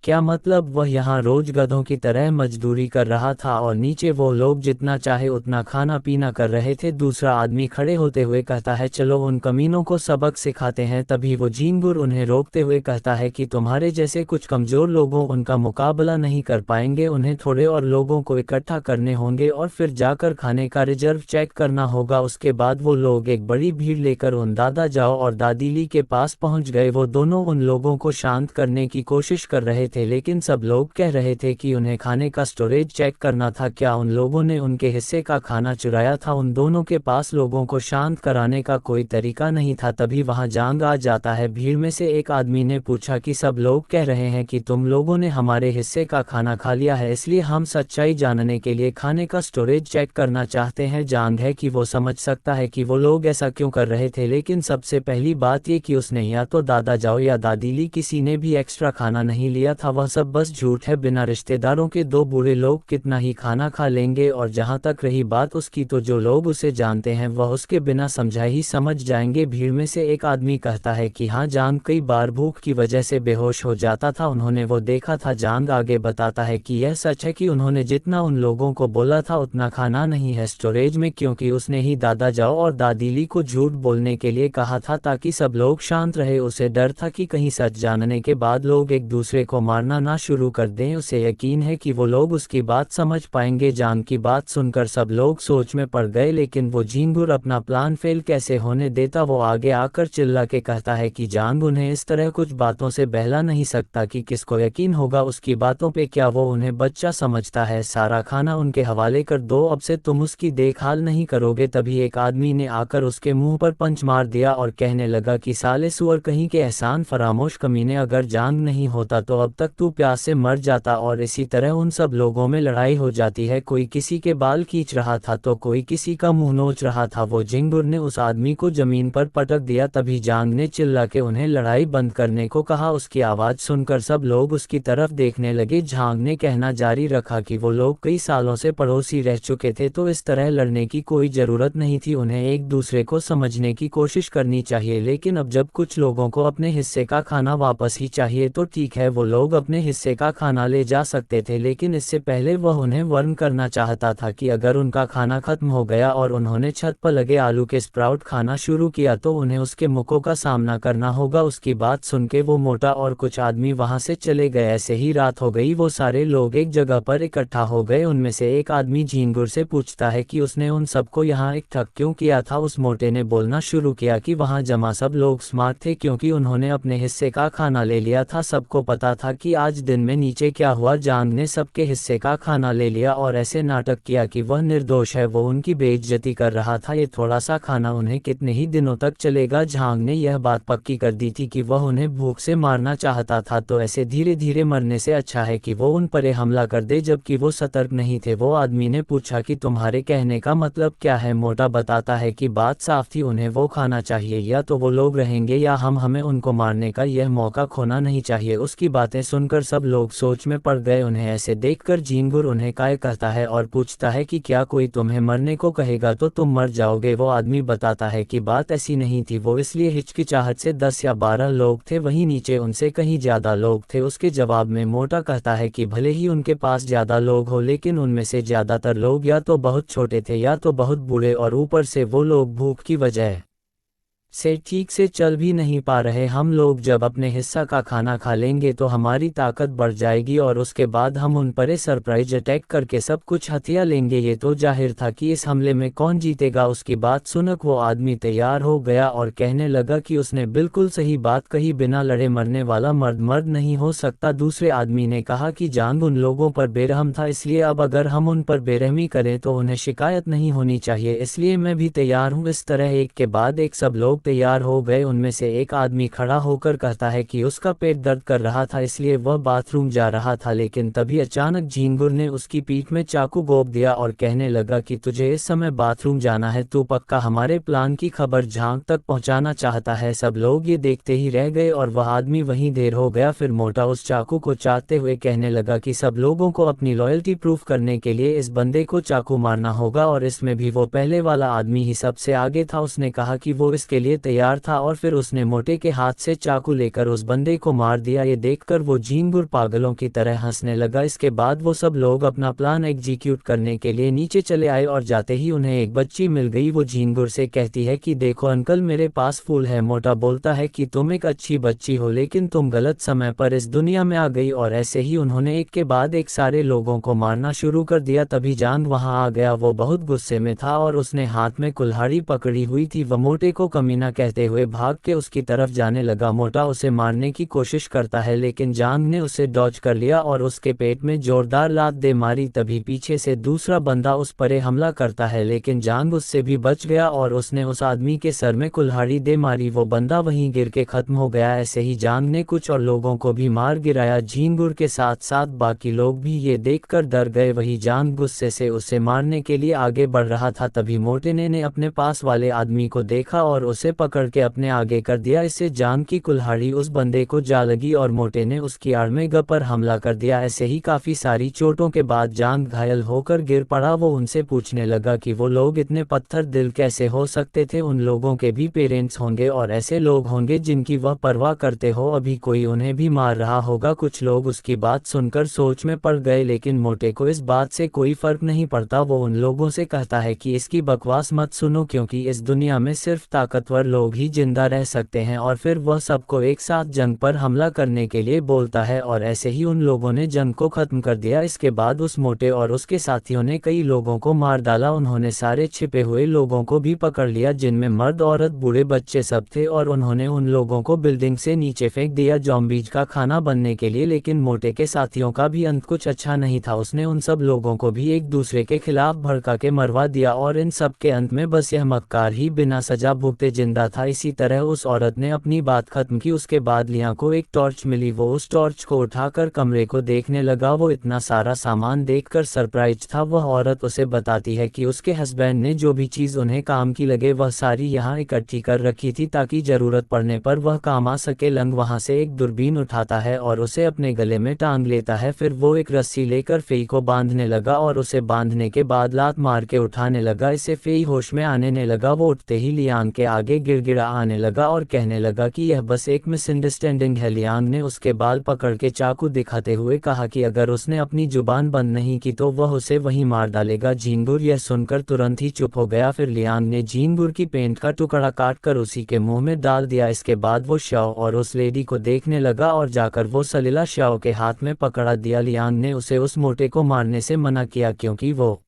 क्या मतलब वह यहाँ रोज गधों की तरह मजदूरी कर रहा था और नीचे वो लोग जितना चाहे उतना खाना पीना कर रहे थे। दूसरा आदमी खड़े होते हुए कहता है चलो उन कमीनों को सबक सिखाते हैं। तभी वो झींगुर उन्हें रोकते हुए कहता है कि तुम्हारे जैसे कुछ कमजोर लोगों उनका मुकाबला नहीं कर पाएंगे, उन्हें थोड़े और लोगों को इकट्ठा करने होंगे और फिर जाकर खाने का रिजर्व चेक करना होगा। उसके बाद वो लोग एक बड़ी भीड़ लेकर उन दादा जाओ और दादीली के पास पहुंच गए। वो दोनों उन लोगों को शांत करने की कोशिश कर रहे थे, लेकिन सब लोग कह रहे थे कि उन्हें खाने का स्टोरेज चेक करना था। क्या उन लोगों ने उनके हिस्से का खाना चुराया था? उन दोनों के पास लोगों को शांत कराने का कोई तरीका नहीं था। तभी वहां जांग आ जाता है। भीड़ में से एक आदमी ने पूछा कि सब लोग कह रहे हैं कि तुम लोगों ने हमारे हिस्से का खाना खा लिया है, इसलिए हम सच्चाई जानने के लिए खाने का स्टोरेज चेक करना चाहते हैं। जांग है कि वो समझ सकता है कि वो लोग ऐसा क्यों कर रहे थे, लेकिन सबसे पहली बात ये कि उसने या तो दादा जाओ या दादीली किसी ने भी एक्स्ट्रा खाना नहीं लिया था। वह सब बस झूठ है। बिना रिश्तेदारों के 2 बूढ़े लोग कितना ही खाना खा लेंगे। और जहां तक रही बात उसकी, तो जो लोग उसे जानते हैं वह उसके बिना समझाए ही समझ जाएंगे। भीड़ में से एक आदमी कहता है कि हाँ, जांग कई बार भूख की वजह से बेहोश हो जाता था, उन्होंने वो देखा था। जांग आगे बताता है कि यह सच है कि उन्होंने जितना उन लोगों को बोला था उतना खाना नहीं है स्टोरेज में, क्योंकि उसने ही दादा जाओ और दादीली को झूठ बोलने के लिए कहा था ताकि सब लोग शांत रहे। उसे डर था कि कहीं सच जानने के बाद लोग एक दूसरे को मारना ना शुरू कर दें। उसे यकीन है कि वो लोग उसकी बात समझ पाएंगे। जांग की बात सुनकर सब लोग सोच में पड़ गए, लेकिन वो झींगुर अपना प्लान फेल कैसे होने देता। वो आगे आकर चिल्ला के कहता है कि जांग उन्हें इस तरह कुछ बातों से बहला नहीं सकता कि किसको यकीन होगा उसकी बातों पे। क्या वो उन्हें बच्चा समझता है? सारा खाना उनके हवाले कर दो, अब से तुम उसकी देखभाल नहीं करोगे। तभी एक आदमी ने आकर उसके मुंह पर पंच मार दिया और कहने लगा कि साले सुअर कहीं के एहसान फरामोश कमीने, अगर जांग नहीं होता तो अब तक तू प्यास से मर जाता। और इसी तरह उन सब लोगों में लड़ाई हो जाती है। कोई किसी के बाल खींच रहा था तो कोई किसी का मुंह नोच रहा था। वो झींगुर ने उस आदमी को जमीन पर पटक दिया। तभी जांग ने चिल्ला के उन्हें लड़ाई बंद करने को कहा। उसकी आवाज़ सुनकर सब लोग उसकी तरफ देखने लगे। जांग ने कहना जारी रखा कि वो लोग कई सालों से पड़ोसी रह चुके थे, तो इस तरह लड़ने की कोई ज़रूरत नहीं थी। उन्हें एक दूसरे को समझने की कोशिश करनी चाहिए, लेकिन अब जब कुछ लोगों को अपने हिस्से का खाना वापस ही चाहिए तो ठीक है, वो लोग लोग अपने हिस्से का खाना ले जा सकते थे, लेकिन इससे पहले वह उन्हें वार्न करना चाहता था कि अगर उनका खाना खत्म हो गया और उन्होंने छत पर लगे आलू के स्प्राउट खाना शुरू किया तो उन्हें उसके मुखों का सामना करना होगा। उसकी बात सुनके वो मोटा और कुछ आदमी वहां से चले गए। ऐसे ही रात हो गई। वो सारे लोग एक जगह पर इकट्ठा हो गए। उनमें से एक आदमी झींगुर से पूछता है कि उसने उन सबको यहाँ इकट्ठा क्यों किया था। उस मोटे ने बोलना शुरू किया कि वहाँ जमा सब लोग स्मार्ट थे क्योंकि उन्होंने अपने हिस्से का खाना ले लिया था। सबको पता था कि आज दिन में नीचे क्या हुआ। जांग ने सबके हिस्से का खाना ले लिया और ऐसे नाटक किया कि वह निर्दोष है। वो उनकी बेइज्जती कर रहा था। ये थोड़ा सा खाना उन्हें कितने ही दिनों तक चलेगा। झांग ने यह बात पक्की कर दी थी कि वह उन्हें भूख से मारना चाहता था, तो ऐसे धीरे धीरे मरने से अच्छा है कि वो उन पर हमला कर दे। जबकि वो सतर्क नहीं थे। वो आदमी ने पूछा कि तुम्हारे कहने का मतलब क्या है। मोटा बताता है कि बात साफ थी, उन्हें वो खाना चाहिए, या तो वो लोग रहेंगे या हमें उनको मारने का यह मौका खोना नहीं चाहिए। उसकी बातें सुनकर सब लोग सोच में पड़ गए। उन्हें ऐसे देखकर झींगुर उन्हें काय कहता है और पूछता है कि क्या कोई तुम्हें मरने को कहेगा तो तुम मर जाओगे। वो आदमी बताता है कि बात ऐसी नहीं थी, वो इसलिए हिचकिचाहट से 10 या 12 लोग थे, वहीं नीचे उनसे कहीं ज्यादा लोग थे। उसके जवाब में मोटा कहता है कि भले ही उनके पास ज्यादा लोग हो, लेकिन उनमें से ज्यादातर लोग या तो बहुत छोटे थे या तो बहुत बूढ़े, और ऊपर से वो लोग भूख की वजह से ठीक से चल भी नहीं पा रहे। हम लोग जब अपने हिस्सा का खाना खा लेंगे तो हमारी ताकत बढ़ जाएगी और उसके बाद हम उन पर सरप्राइज अटैक करके सब कुछ हथिया लेंगे। ये तो जाहिर था कि इस हमले में कौन जीतेगा। उसकी बात सुनकर वो आदमी तैयार हो गया और कहने लगा कि उसने बिल्कुल सही बात कही, बिना लड़े मरने वाला मर्द नहीं हो सकता। दूसरे आदमी ने कहा कि जांग उन लोगों पर बेरहम था, इसलिए अब अगर हम उन पर बेरहमी करें तो उन्हें शिकायत नहीं होनी चाहिए, इसलिए मैं भी तैयार हूँ। इस तरह एक के बाद एक सब लोग तैयार हो गए। उनमें से एक आदमी खड़ा होकर कहता है कि उसका पेट दर्द कर रहा था, इसलिए वह बाथरूम जा रहा था, लेकिन तभी अचानक झींगुर ने उसकी पीठ में चाकू घोंप दिया और कहने लगा कि तुझे इस समय बाथरूम जाना है, तू पक्का हमारे प्लान की खबर झांग तक पहुंचाना चाहता है। सब लोग ये देखते ही रह गए और वह आदमी वहीं देर हो गया। फिर मोटा उस चाकू को चाटते हुए कहने लगा कि सब लोगों को अपनी लॉयल्टी प्रूफ करने के लिए इस बंदे को चाकू मारना होगा, और इसमें भी वो पहले वाला आदमी ही सबसे आगे था। उसने कहा कि वो इसके लिए तैयार था और फिर उसने मोटे के हाथ से चाकू लेकर उस बंदे को मार दिया। ये देखकर वो झींगुर पागलों की तरह हंसने लगा। इसके बाद वो सब लोग अपना प्लान एग्जीक्यूट करने के लिए नीचे चले आए और जाते ही उन्हें एक बच्ची मिल गई। वो झींगुर से कहती है कि देखो अंकल, मेरे पास फूल है। मोटा बोलता है कि तुम एक अच्छी बच्ची हो, लेकिन तुम गलत समय पर इस दुनिया में आ गई। और ऐसे ही उन्होंने एक के बाद एक सारे लोगों को मारना शुरू कर दिया। तभी जांग वहां आ गया। वो बहुत गुस्से में था और उसने हाथ में कुल्हाड़ी पकड़ी हुई थी। वह मोटे को कमीना कहते हुए भाग के उसकी तरफ जाने लगा। मोटा उसे मारने की कोशिश करता है, लेकिन जांग ने उसे डॉज कर लिया और उसके पेट में जोरदार लात दे मारी। तभी पीछे से दूसरा बंदा उस पर हमला करता है, लेकिन जांग उससे भी बच गया और उसने उस आदमी के सर में कुल्हाड़ी दे मारी। वो बंदा वहीं गिर के खत्म हो गया। ऐसे ही जांग ने कुछ और लोगों को भी मार गिराया। झींगुर के साथ साथ बाकी लोग भी ये देखकर डर गए। वही जांग गुस्से से उसे मारने के लिए आगे बढ़ रहा था। तभी मोटे ने अपने पास वाले आदमी को देखा और उसे पकड़ के अपने आगे कर दिया। इससे जांग की कुल्हाड़ी उस बंदे को जा लगी और मोटे ने उसकी आड़ में ग पर हमला कर दिया। ऐसे ही काफी सारी चोटों के बाद जांग घायल होकर गिर पड़ा। वो उनसे पूछने लगा कि वो लोग इतने पत्थर दिल कैसे हो सकते थे। उन लोगों के भी पेरेंट्स होंगे और ऐसे लोग होंगे जिनकी वह परवाह करते हो। अभी कोई उन्हें भी मार रहा होगा। कुछ लोग उसकी बात सुनकर सोच में पड़ गए, लेकिन मोटे को इस बात से कोई फर्क नहीं पड़ता। वो उन लोगों से कहता है कि इसकी बकवास मत सुनो, क्योंकि इस दुनिया में सिर्फ ताकतवर लोग ही जिंदा रह सकते हैं। और फिर वह सबको एक साथ जंग पर हमला करने के लिए बोलता है और ऐसे ही उन लोगों ने जंग को खत्म कर दिया। इसके बाद उस मोटे और उसके साथियों ने कई लोगों को मार डाला। उन्होंने सारे छिपे हुए लोगों को भी पकड़ लिया, जिनमें मर्द औरत बूढ़े बच्चे सब थे, और उन्होंने उन लोगों को बिल्डिंग से नीचे फेंक दिया ज़ॉम्बीज का खाना बनने के लिए। लेकिन मोटे के साथियों का भी अंत कुछ अच्छा नहीं था। उसने उन सब लोगों को भी एक दूसरे के खिलाफ भड़का के मरवा दिया और इन सब के अंत में बस यह मक्कार ही बिना सजा भुगते जिंदा था। इसी तरह उस औरत ने अपनी बात खत्म की। उसके बाद लिया को एक टॉर्च मिली। वो उस टॉर्च को उठाकर कमरे को देखने लगा। वो इतना सारा सामान देखकर सरप्राइज था। वह औरत उसे बताती है कि उसके हस्बैंड ने जो भी चीज़ उन्हें काम की लगे वह सारी यहाँ इकट्ठी कर रखी थी ताकि ज़रूरत पड़ने पर वह काम आ सके। लंग वहाँ से एक दूरबीन उठाता है और उसे अपने गले में टांग लेता है। फिर वो एक रस्सी लेकर फेई को बांधने लगा और उसे बांधने के बाद लात मार के उठाने लगा। इसे फेई होश में आने लगा। वो उठते ही लियांग के आगे लिए गिड़गिड़ा आने लगा और कहने लगा कि यह बस एक मिसअंडरस्टैंडिंग है। लियांग ने उसके बाल पकड़ के चाकू दिखाते हुए कहा कि अगर उसने अपनी जुबान बंद नहीं की तो वह उसे वहीं मार डालेगा। जिनबुर यह सुनकर तुरंत ही चुप हो गया। फिर लियांग ने जिनबुर की पेंट का टुकड़ा काटकर उसी के मुंह में डाल दिया। इसके बाद वो शाओ और उस लेडी को देखने लगा और जाकर वो सलीला शाओ के हाथ में पकड़ा दिया। लियांग ने उसे उस मोटे को मारने से मना किया क्योंकि वो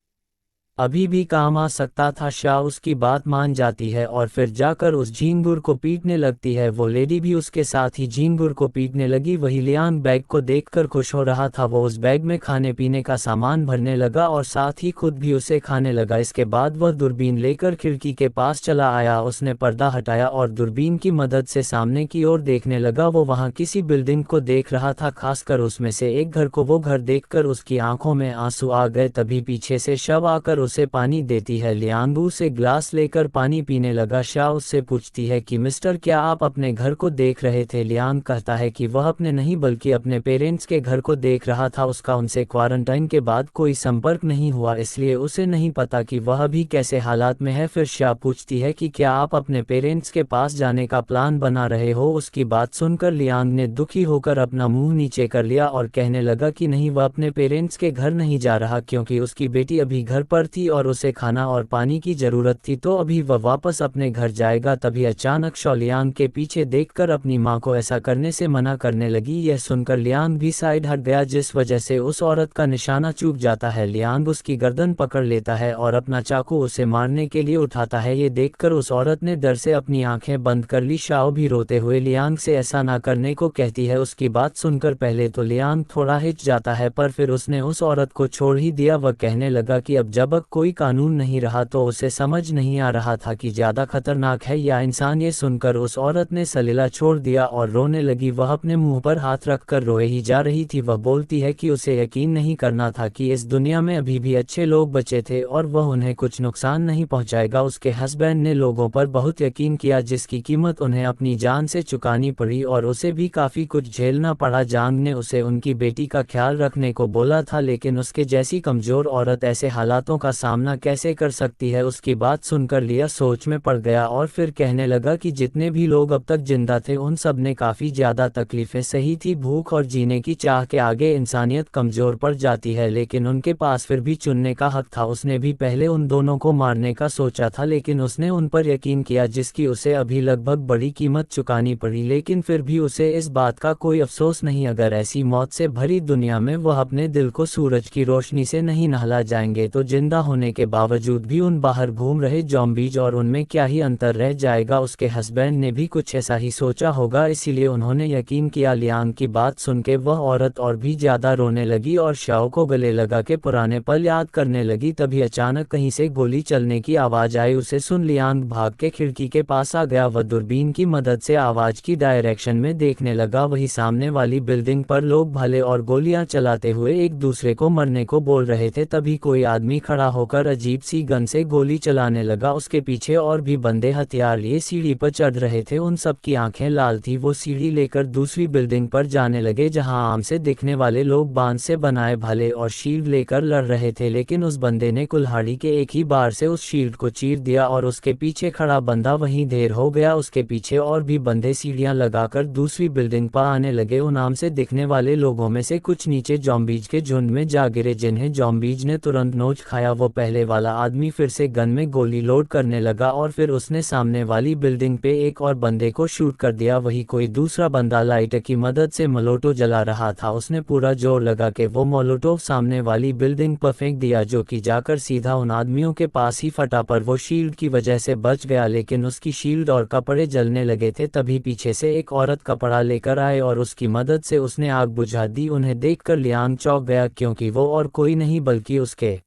अभी भी काम आ सकता था। शाओ उसकी बात मान जाती है और फिर जाकर उस जिनबुर को पीटने लगती है। वो लेडी भी उसके साथ ही जिनबुर को पीटने लगी। वही लियांग बैग को देखकर खुश हो रहा था। वो उस बैग में खाने पीने का सामान भरने लगा और साथ ही खुद भी उसे खाने लगा। इसके बाद वह दूरबीन लेकर खिड़की के पास चला आया। उसने पर्दा हटाया और दूरबीन की मदद से सामने की ओर देखने लगा। वो वहाँ किसी बिल्डिंग को देख रहा था, खासकर उसमें से एक घर को। वो घर देखकर उसकी आंखों में आंसू आ गए। तभी पीछे से शव आकर उसे पानी देती है। लियांग से ग्लास लेकर पानी पीने लगा। शाओ उससे पूछती है कि मिस्टर, क्या आप अपने घर को देख रहे थे? लियांग कहता है कि वह अपने नहीं बल्कि अपने पेरेंट्स के घर को देख रहा था। उसका उनसे क्वारंटाइन के बाद कोई संपर्क नहीं हुआ, इसलिए उसे नहीं पता कि वह अभी कैसे हालात में है। फिर शाओ पूछती है कि क्या आप अपने पेरेंट्स के पास जाने का प्लान बना रहे हो? उसकी बात सुनकर लियांग ने दुखी होकर अपना मुंह नीचे कर लिया और कहने लगा कि नहीं, वह अपने पेरेंट्स के घर नहीं जा रहा क्योंकि उसकी बेटी अभी घर पर थी और उसे खाना और पानी की जरूरत थी, तो अभी वह वापस अपने घर जाएगा। तभी अचानक शाओ लियांग के पीछे देखकर अपनी मां को ऐसा करने से मना करने लगी। यह सुनकर लियांग भी साइड हट गया, जिस वजह से उस औरत का निशाना चूक जाता है। लियांग उसकी गर्दन पकड़ लेता है और अपना चाकू उसे मारने के लिए उठाता है। ये देखकर उस औरत ने डर से अपनी आंखें बंद कर ली। शाओ भी रोते हुए लियांग से ऐसा ना करने को कहती है। उसकी बात सुनकर पहले तो लियांग थोड़ा हिच जाता है, पर फिर उसने उस औरत को छोड़ ही दिया। वह कहने लगा कि अब जब कोई कानून नहीं रहा तो उसे समझ नहीं आ रहा था कि ज्यादा खतरनाक है या इंसान। ये सुनकर उस औरत ने सलीला छोड़ दिया और रोने लगी। वह अपने मुंह पर हाथ रखकर रोए ही जा रही थी। वह बोलती है कि उसे यकीन नहीं करना था कि इस दुनिया में अभी भी अच्छे लोग बचे थे और वह उन्हें कुछ नुकसान नहीं पहुंचाएगा। उसके हस्बैंड ने लोगों पर बहुत यकीन किया, जिसकी कीमत उन्हें अपनी जान से चुकानी पड़ी और उसे भी काफी कुछ झेलना पड़ा। जांग ने उसे उनकी बेटी का ख्याल रखने को बोला था, लेकिन उसके जैसी कमजोर औरत ऐसे हालातों का सामना कैसे कर सकती है? उसकी बात सुनकर लिया सोच में पड़ गया और फिर कहने लगा कि जितने भी लोग अब तक जिंदा थे उन सब ने काफी ज्यादा तकलीफें सही थी। भूख और जीने की चाह के आगे इंसानियत कमजोर पड़ जाती है, लेकिन उनके पास फिर भी चुनने का हक था। उसने भी पहले उन दोनों को मारने का सोचा था, लेकिन उसने उन पर यकीन किया, जिसकी उसे अभी लगभग बड़ी कीमत चुकानी पड़ी। लेकिन फिर भी उसे इस बात का कोई अफसोस नहीं। अगर ऐसी मौत से भरी दुनिया में वह अपने दिल को सूरज की रोशनी से नहीं नहला जाएंगे तो जिंदा होने के बावजूद भी उन बाहर घूम रहे ज़ॉम्बीज और उनमें क्या ही अंतर रह जाएगा। उसके हस्बैंड ने भी कुछ ऐसा ही सोचा होगा, इसीलिए उन्होंने यकीन किया। लियांग की बात सुनकर वह औरत और भी ज्यादा रोने लगी और शाओ को गले लगा के पुराने पल याद करने लगी। तभी अचानक कहीं से गोली चलने की आवाज आई। उसे सुन लियांग भाग के खिड़की के पास आ गया। वह दूरबीन की मदद से आवाज की डायरेक्शन में देखने लगा। वही सामने वाली बिल्डिंग पर लोग भाले और गोलियां चलाते हुए एक दूसरे को मरने को बोल रहे थे। तभी कोई आदमी खड़ा होकर अजीब सी गन से गोली चलाने लगा। उसके पीछे और भी बंदे हथियार लिए सीढ़ी पर चढ़ रहे थे। उन सब की आंखें लाल थी। वो सीढ़ी लेकर दूसरी बिल्डिंग पर जाने लगे, जहां आम से दिखने वाले लोग बांध से बनाए भाले और शील्ड लेकर लड़ रहे थे। लेकिन उस बंदे ने कुल्हाड़ी के एक ही बार से उस शील्ड को चीर दिया और उसके पीछे खड़ा बंदा वहीं ढेर हो गया। उसके पीछे और भी बंदे सीढ़ियां लगाकर दूसरी बिल्डिंग पर आने लगे। उन आम से दिखने वाले लोगों में से कुछ नीचे ज़ॉम्बीज के झुंड में जा गिरे, जिन्हें ज़ॉम्बीज ने तुरंत नोच खाया। वो पहले वाला आदमी फिर से गन में गोली लोड करने लगा और फिर उसने सामने वाली बिल्डिंग पे एक और बंदे को शूट कर दिया। वही कोई दूसरा बंदा लाइटर की मदद से मोलोटो जला रहा था। उसने पूरा जोर लगा के वो मोलोटो सामने वाली बिल्डिंग पर फेंक दिया, जो कि जाकर सीधा उन आदमियों के पास ही फटा। पर वो शील्ड की वजह से बच गया, लेकिन उसकी शील्ड और कपड़े जलने लगे थे। तभी पीछे से एक औरत कपड़ा लेकर आए और उसकी मदद से उसने आग बुझा दी। उन्हें देखकर लियांग चौंक गया, क्योंकि वो और कोई नहीं बल्कि उसके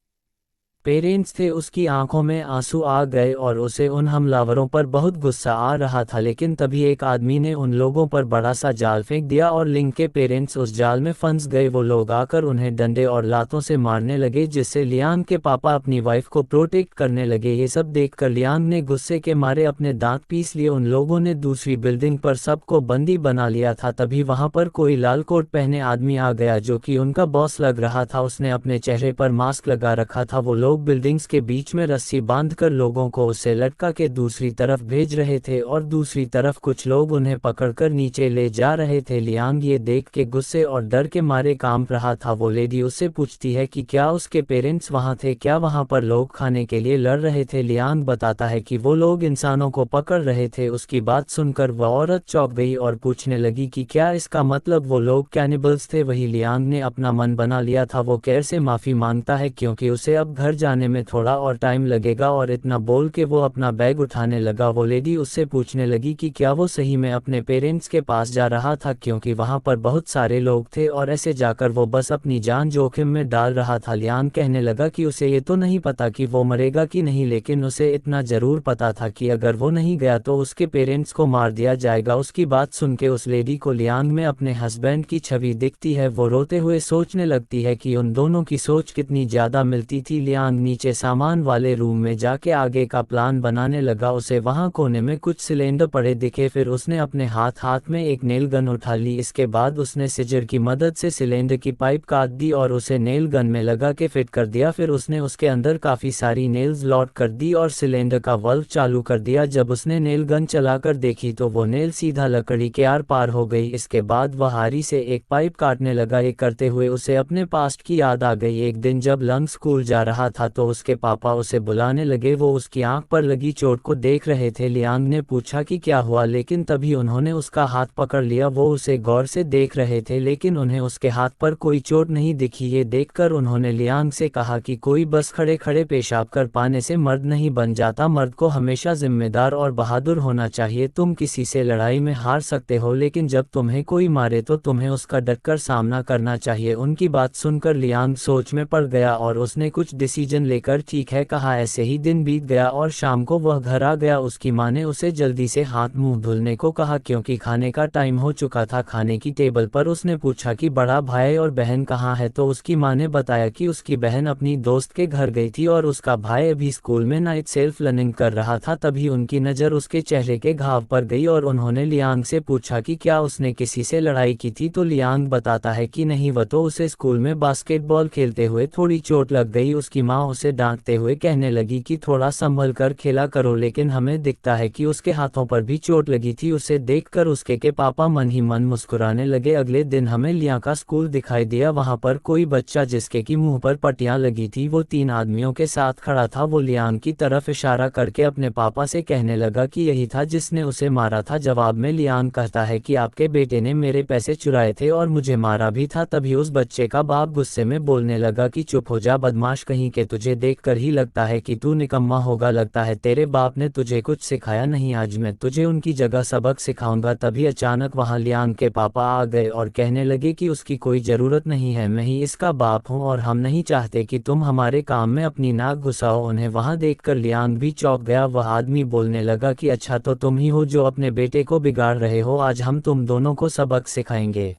पेरेंट्स थे। उसकी आंखों में आंसू आ गए और उसे उन हमलावरों पर बहुत गुस्सा आ रहा था। लेकिन तभी एक आदमी ने उन लोगों पर बड़ा सा जाल फेंक दिया और लिंग के पेरेंट्स उस जाल में फंस गए। वो लोग आकर उन्हें डंडे और लातों से मारने लगे, जिससे लियांग के पापा अपनी वाइफ को प्रोटेक्ट करने लगे। ये सब देखकर लियांग ने गुस्से के मारे अपने दांत पीस लिए। उन लोगों ने दूसरी बिल्डिंग पर सबको बंदी बना लिया था। तभी वहां पर कोई लाल कोट पहने आदमी आ गया, जो कि उनका बॉस लग रहा था। उसने अपने चेहरे पर मास्क लगा रखा था। वो लोग लोग बिल्डिंग्स के बीच में रस्सी बांधकर लोगों को उससे लटका के दूसरी तरफ भेज रहे थे और दूसरी तरफ कुछ लोग उन्हें पकड़कर नीचे ले जा रहे थे। लियांग ये देख के गुस्से और डर के मारे कांप रहा था। वो लेडी उससे पूछती है कि क्या उसके पेरेंट्स वहाँ थे, क्या वहाँ पर लोग खाने के लिए लड़ रहे थे। लियांग बताता है कि वो लोग इंसानों को पकड़ रहे थे। उसकी बात सुनकर वह औरत चौंक गई और पूछने लगी कि क्या इसका मतलब वो लोग कैनिबल्स थे। वही लियांग ने अपना मन बना लिया था। वो कैर से माफ़ी मांगता है क्योंकि उसे अब घर जाने में थोड़ा और टाइम लगेगा और इतना बोल के वो अपना बैग उठाने लगा। वो लेडी उससे पूछने लगी कि क्या वो सही में अपने पेरेंट्स के पास जा रहा था क्योंकि वहाँ पर बहुत सारे लोग थे और ऐसे जाकर वो बस अपनी जान जोखिम में डाल रहा था। लियांग कहने लगा कि उसे ये तो नहीं पता कि वो मरेगा कि नहीं, लेकिन उसे इतना ज़रूर पता था कि अगर वो नहीं गया तो उसके पेरेंट्स को मार दिया जाएगा। उसकी बात सुन के उस लेडी को लियांग में अपने हस्बैंड की छवि दिखती है। वो रोते हुए सोचने लगती है कि उन दोनों की सोच कितनी ज़्यादा मिलती थी। लियांग नीचे सामान वाले रूम में जाके आगे का प्लान बनाने लगा। उसे वहाँ कोने में कुछ सिलेंडर पड़े दिखे। फिर उसने अपने हाथ में एक नेल गन उठा ली। इसके बाद उसने सिजर की मदद से सिलेंडर की पाइप काट दी और उसे नेल गन में लगा के फिट कर दिया। फिर उसने उसके अंदर काफ़ी सारी नेल्स लॉक कर दी और सिलेंडर का वाल्व चालू कर दिया। जब उसने नेल गन चलाकर देखी तो वो नेल सीधा लकड़ी के आर पार हो गई। इसके बाद वह आरी से एक पाइप काटने लगा। ये करते हुए उसे अपने पास्ट की याद आ गई। एक दिन जब लंग स्कूल जा रहा था तो उसके पापा उसे बुलाने लगे। वो उसकी आंख पर लगी चोट को देख रहे थे। लियांग ने पूछा कि क्या हुआ, लेकिन तभी उन्होंने उसका हाथ पकड़ लिया। वो उसे गौर से देख रहे थे लेकिन उन्हें उसके हाथ पर कोई चोट नहीं दिखी। ये देखकर उन्होंने लियांग से कहा कि कोई बस खड़े खड़े पेशाब कर पाने से मर्द नहीं बन जाता। मर्द को हमेशा जिम्मेदार और बहादुर होना चाहिए। तुम किसी से लड़ाई में हार सकते हो लेकिन जब तुम्हें कोई मारे तो तुम्हें उसका डटकर सामना करना चाहिए। उनकी बात सुनकर लियांग सोच में पड़ गया और उसने कुछ डिसीजन लेकर ठीक है कहा। ऐसे ही दिन बीत गया और शाम को वह घर आ गया। उसकी माँ ने उसे जल्दी से हाथ मुंह धुलने को कहा क्योंकि खाने का टाइम हो चुका था। खाने की टेबल पर उसने पूछा कि बड़ा भाई और बहन कहाँ है, तो उसकी माँ ने बताया कि उसकी बहन अपनी दोस्त के घर गई थी और उसका भाई अभी स्कूल में नाइट सेल्फ लर्निंग कर रहा था। तभी उनकी नज़र उसके चेहरे के घाव पर गई और उन्होंने लियांग से पूछा कि क्या उसने किसी से लड़ाई की थी। तो लियांग बताता है कि नहीं, वह तो उसे स्कूल में बास्केटबॉल खेलते हुए थोड़ी चोट लग गई। उसकी माँ उसे डांटते हुए कहने लगी कि थोड़ा संभल कर खेला करो, लेकिन हमें दिखता है कि उसके हाथों पर भी चोट लगी थी। उसे देखकर उसके के पापा मन ही मन मुस्कुराने लगे। अगले दिन हमें लिया का स्कूल दिखाई दिया। वहाँ पर कोई बच्चा जिसके की मुंह पर पट्टियाँ लगी थी वो 3 आदमियों के साथ खड़ा था। वो लियांग की तरफ इशारा करके अपने पापा से कहने लगा कि यही था जिसने उसे मारा था। जवाब में लियांग कहता है कि आपके बेटे ने मेरे पैसे चुराए थे और मुझे मारा भी था। तभी उस बच्चे का बाप गुस्से में बोलने लगा कि चुप हो जा बदमाश कहीं के, तुझे देखकर ही लगता है कि तू निकम्मा होगा, लगता है तेरे बाप ने तुझे कुछ सिखाया नहीं, आज मैं तुझे उनकी जगह सबक सिखाऊंगा। तभी अचानक वहां लियांग के पापा आ गए और कहने लगे कि उसकी कोई ज़रूरत नहीं है, मैं ही इसका बाप हूं और हम नहीं चाहते कि तुम हमारे काम में अपनी नाक घुसाओ। उन्हें वहां देखकर लियांग भी चौंक गया। वह आदमी बोलने लगा कि अच्छा तो तुम ही हो जो अपने बेटे को बिगाड़ रहे हो, आज हम तुम दोनों को सबक सिखाएंगे।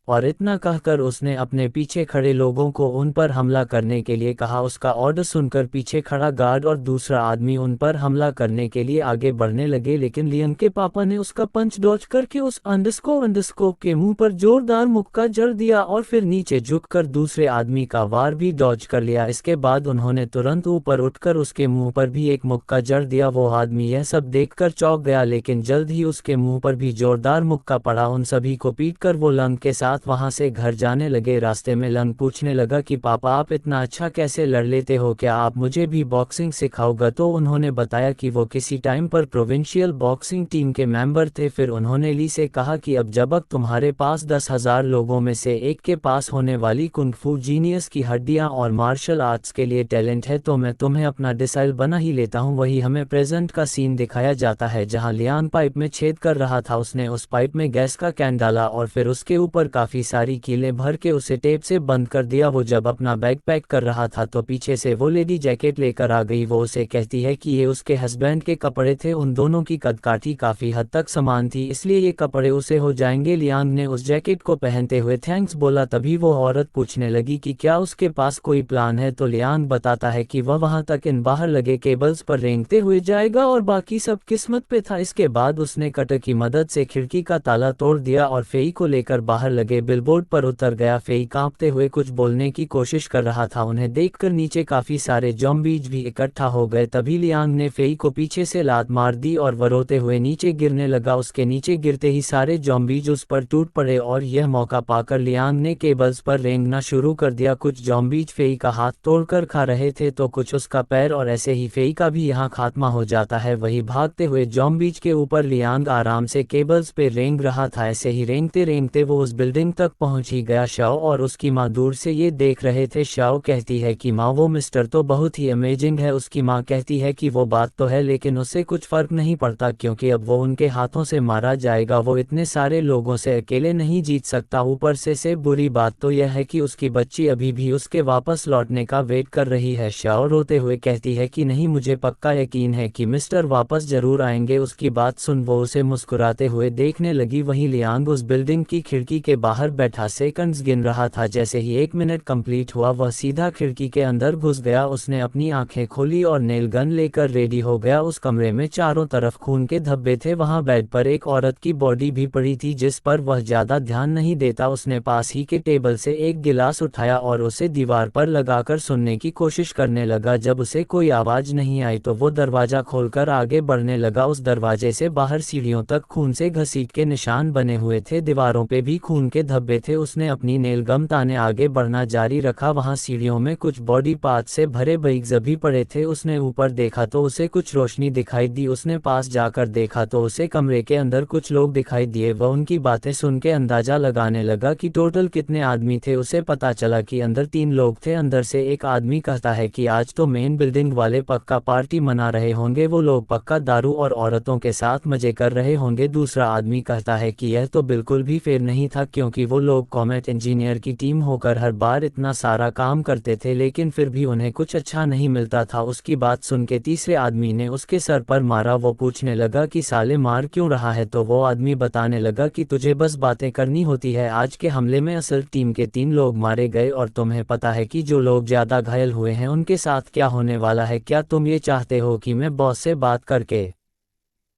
और इतना कहकर उसने अपने पीछे खड़े लोगों को उन पर हमला करने के लिए कहा। उसका ऑर्डर सुनकर पीछे खड़ा गार्ड और दूसरा आदमी उन पर हमला करने के लिए आगे बढ़ने लगे, लेकिन लियांग के पापा ने उसका पंच डॉज करके उस अंडरस्कोप के मुंह पर जोरदार मुक्का जड़ दिया और फिर नीचे झुककर दूसरे आदमी का वार भी डॉज कर लिया। इसके बाद उन्होंने तुरंत ऊपर उठकर उसके मुंह पर भी एक मुक्का जड़ दिया। वो आदमी यह सब देखकर चौंक गया, लेकिन जल्द ही उसके मुंह पर भी जोरदार मुक्का पड़ा। उन सभी को पीटकर वो लंग के साथ वहां से घर जाने लगे। रास्ते में लंग पूछने लगा कि पापा आप इतना अच्छा कैसे लड़ लेते हो, क्या आप मुझे भी बॉक्सिंग सिखाओगे। तो उन्होंने बताया कि वो किसी टाइम पर प्रोविंशियल बॉक्सिंग टीम के मेंबर थे। फिर उन्होंने ली से कहा कि अब जब तुम्हारे पास 10,000 लोगों में से एक के पास होने वाली कुंग-फू जीनियस की हड्डियां और मार्शल आर्ट्स के लिए टैलेंट है तो मैं तुम्हें अपना डिसाइल बना ही लेता हूं। वही हमें प्रेजेंट का सीन दिखाया जाता है जहां लियांग पाइप में छेद कर रहा था। उसने उस पाइप में गैस का कैन डाला और फिर उसके ऊपर काफी सारी कीलें भर के उसे टेप से बंद कर दिया। वो जब अपना बैग पैक कर रहा था तो पीछे से वो लेडी जैकेट लेकर आ गई। वो उसे कहती है कि ये उसके हस्बैंड के कपड़े थे। उन दोनों की कदकाठी काफी हद तक समान थी, इसलिए ये कपड़े उसे हो जाएंगे। लियांग ने उस जैकेट को पहनते हुए थैंक्स बोला। तभी वो औरत पूछने लगी कि क्या उसके पास कोई प्लान है, तो लियांग बताता है कि वह वहां तक इन बाहर लगे केबल्स पर रेंगते हुए जाएगा और बाकी सब किस्मत पे था। इसके बाद उसने कटर की मदद से खिड़की का ताला तोड़ दिया और फेई को लेकर बाहर लगे लगे बिलबोर्ड पर उतर गया। फेई कांपते हुए कुछ बोलने की कोशिश कर रहा था। उन्हें देखकर नीचे काफी सारे ज़ॉम्बीज भी इकट्ठा हो गए। तभी लियांग ने फेई को पीछे से लात मार दी और वह रोते हुए नीचे गिरने लगा। उसके नीचे गिरते ही सारे ज़ॉम्बीज उस पर टूट पड़े और यह मौका पाकर लियांग ने केबल्स पर रेंगना शुरू कर दिया। कुछ ज़ॉम्बीज फेई का हाथ तोड़कर खा रहे थे तो कुछ उसका पैर, और ऐसे ही फेई का भी यहाँ खात्मा हो जाता है। वही भागते हुए ज़ॉम्बीज के ऊपर लियांग आराम से केबल्स पे रेंग रहा था। ऐसे ही रेंगते रेंगते वो उस बिल्डिंग तक पहुंच ही गया। शाओ और उसकी माँ दूर से ये देख रहे थे। शाओ कहती है कि माँ, वो मिस्टर तो बहुत ही अमेजिंग है। उसकी माँ कहती है कि वो बात तो है, लेकिन उससे कुछ फर्क नहीं पड़ता क्योंकि अब वो उनके हाथों से मारा जाएगा। वो इतने सारे लोगों से अकेले नहीं जीत सकता। ऊपर से बुरी बात तो यह है कि उसकी बच्ची अभी भी उसके वापस लौटने का वेट कर रही है। शाओ रोते हुए कहती है कि नहीं, मुझे पक्का यकीन है कि मिस्टर वापस जरूर आएंगे। उसकी बात सुन वो उसे मुस्कुराते हुए देखने लगी। वहीं लियांग उस बिल्डिंग की खिड़की के बाहर बैठा सेकंड्स गिन रहा था। जैसे ही 1 मिनट कंप्लीट हुआ वह सीधा खिड़की के अंदर घुस गया। उसने अपनी आंखें खोली और नेल गन लेकर रेडी हो गया। उस कमरे में चारों तरफ खून के धब्बे थे। वहां बेड पर एक औरत की बॉडी भी पड़ी थी जिस पर वह ज्यादा ध्यान नहीं देता। उसने पास ही के टेबल से एक गिलास उठाया और उसे दीवार पर लगाकर सुनने की कोशिश करने लगा। जब उसे कोई आवाज नहीं आई तो वो दरवाजा खोलकर आगे बढ़ने लगा। उस दरवाजे से बाहर सीढ़ियों तक खून से घसीट के निशान बने हुए थे। दीवारों पे भी खून के धब्बे थे। उसने अपनी नेल गम ताने आगे बढ़ना जारी रखा। वहां सीढ़ियों में कुछ बॉडी पार्ट से भरे बैग्स भी पड़े थे। उसने ऊपर देखा तो उसे कुछ रोशनी दिखाई दी। उसने पास जाकर देखा तो उसे कमरे के अंदर कुछ लोग दिखाई दिए। वह उनकी बातें सुन के अंदाजा लगाने लगा कि टोटल कितने आदमी थे। उसे पता चला कि अंदर 3 लोग थे। अंदर से एक आदमी कहता है कि आज तो मेन बिल्डिंग वाले पक्का पार्टी मना रहे होंगे। वो लोग पक्का दारू और औरतों के साथ मजे कर रहे होंगे। दूसरा आदमी कहता है कि यह तो बिल्कुल भी फेयर नहीं था क्योंकि वो लोग कॉमेट इंजीनियर की टीम होकर हर बार इतना सारा काम करते थे लेकिन फिर भी उन्हें कुछ अच्छा नहीं मिलता था। उसकी बात सुन के तीसरे आदमी ने उसके सर पर मारा। वो पूछने लगा कि साले मार क्यों रहा है, तो वो आदमी बताने लगा कि तुझे बस बातें करनी होती है। आज के हमले में असल टीम के 3 लोग मारे गए और तुम्हें पता है कि जो लोग ज्यादा घायल हुए हैं उनके साथ क्या होने वाला है। क्या तुम ये चाहते हो कि मैं बॉस से बात करके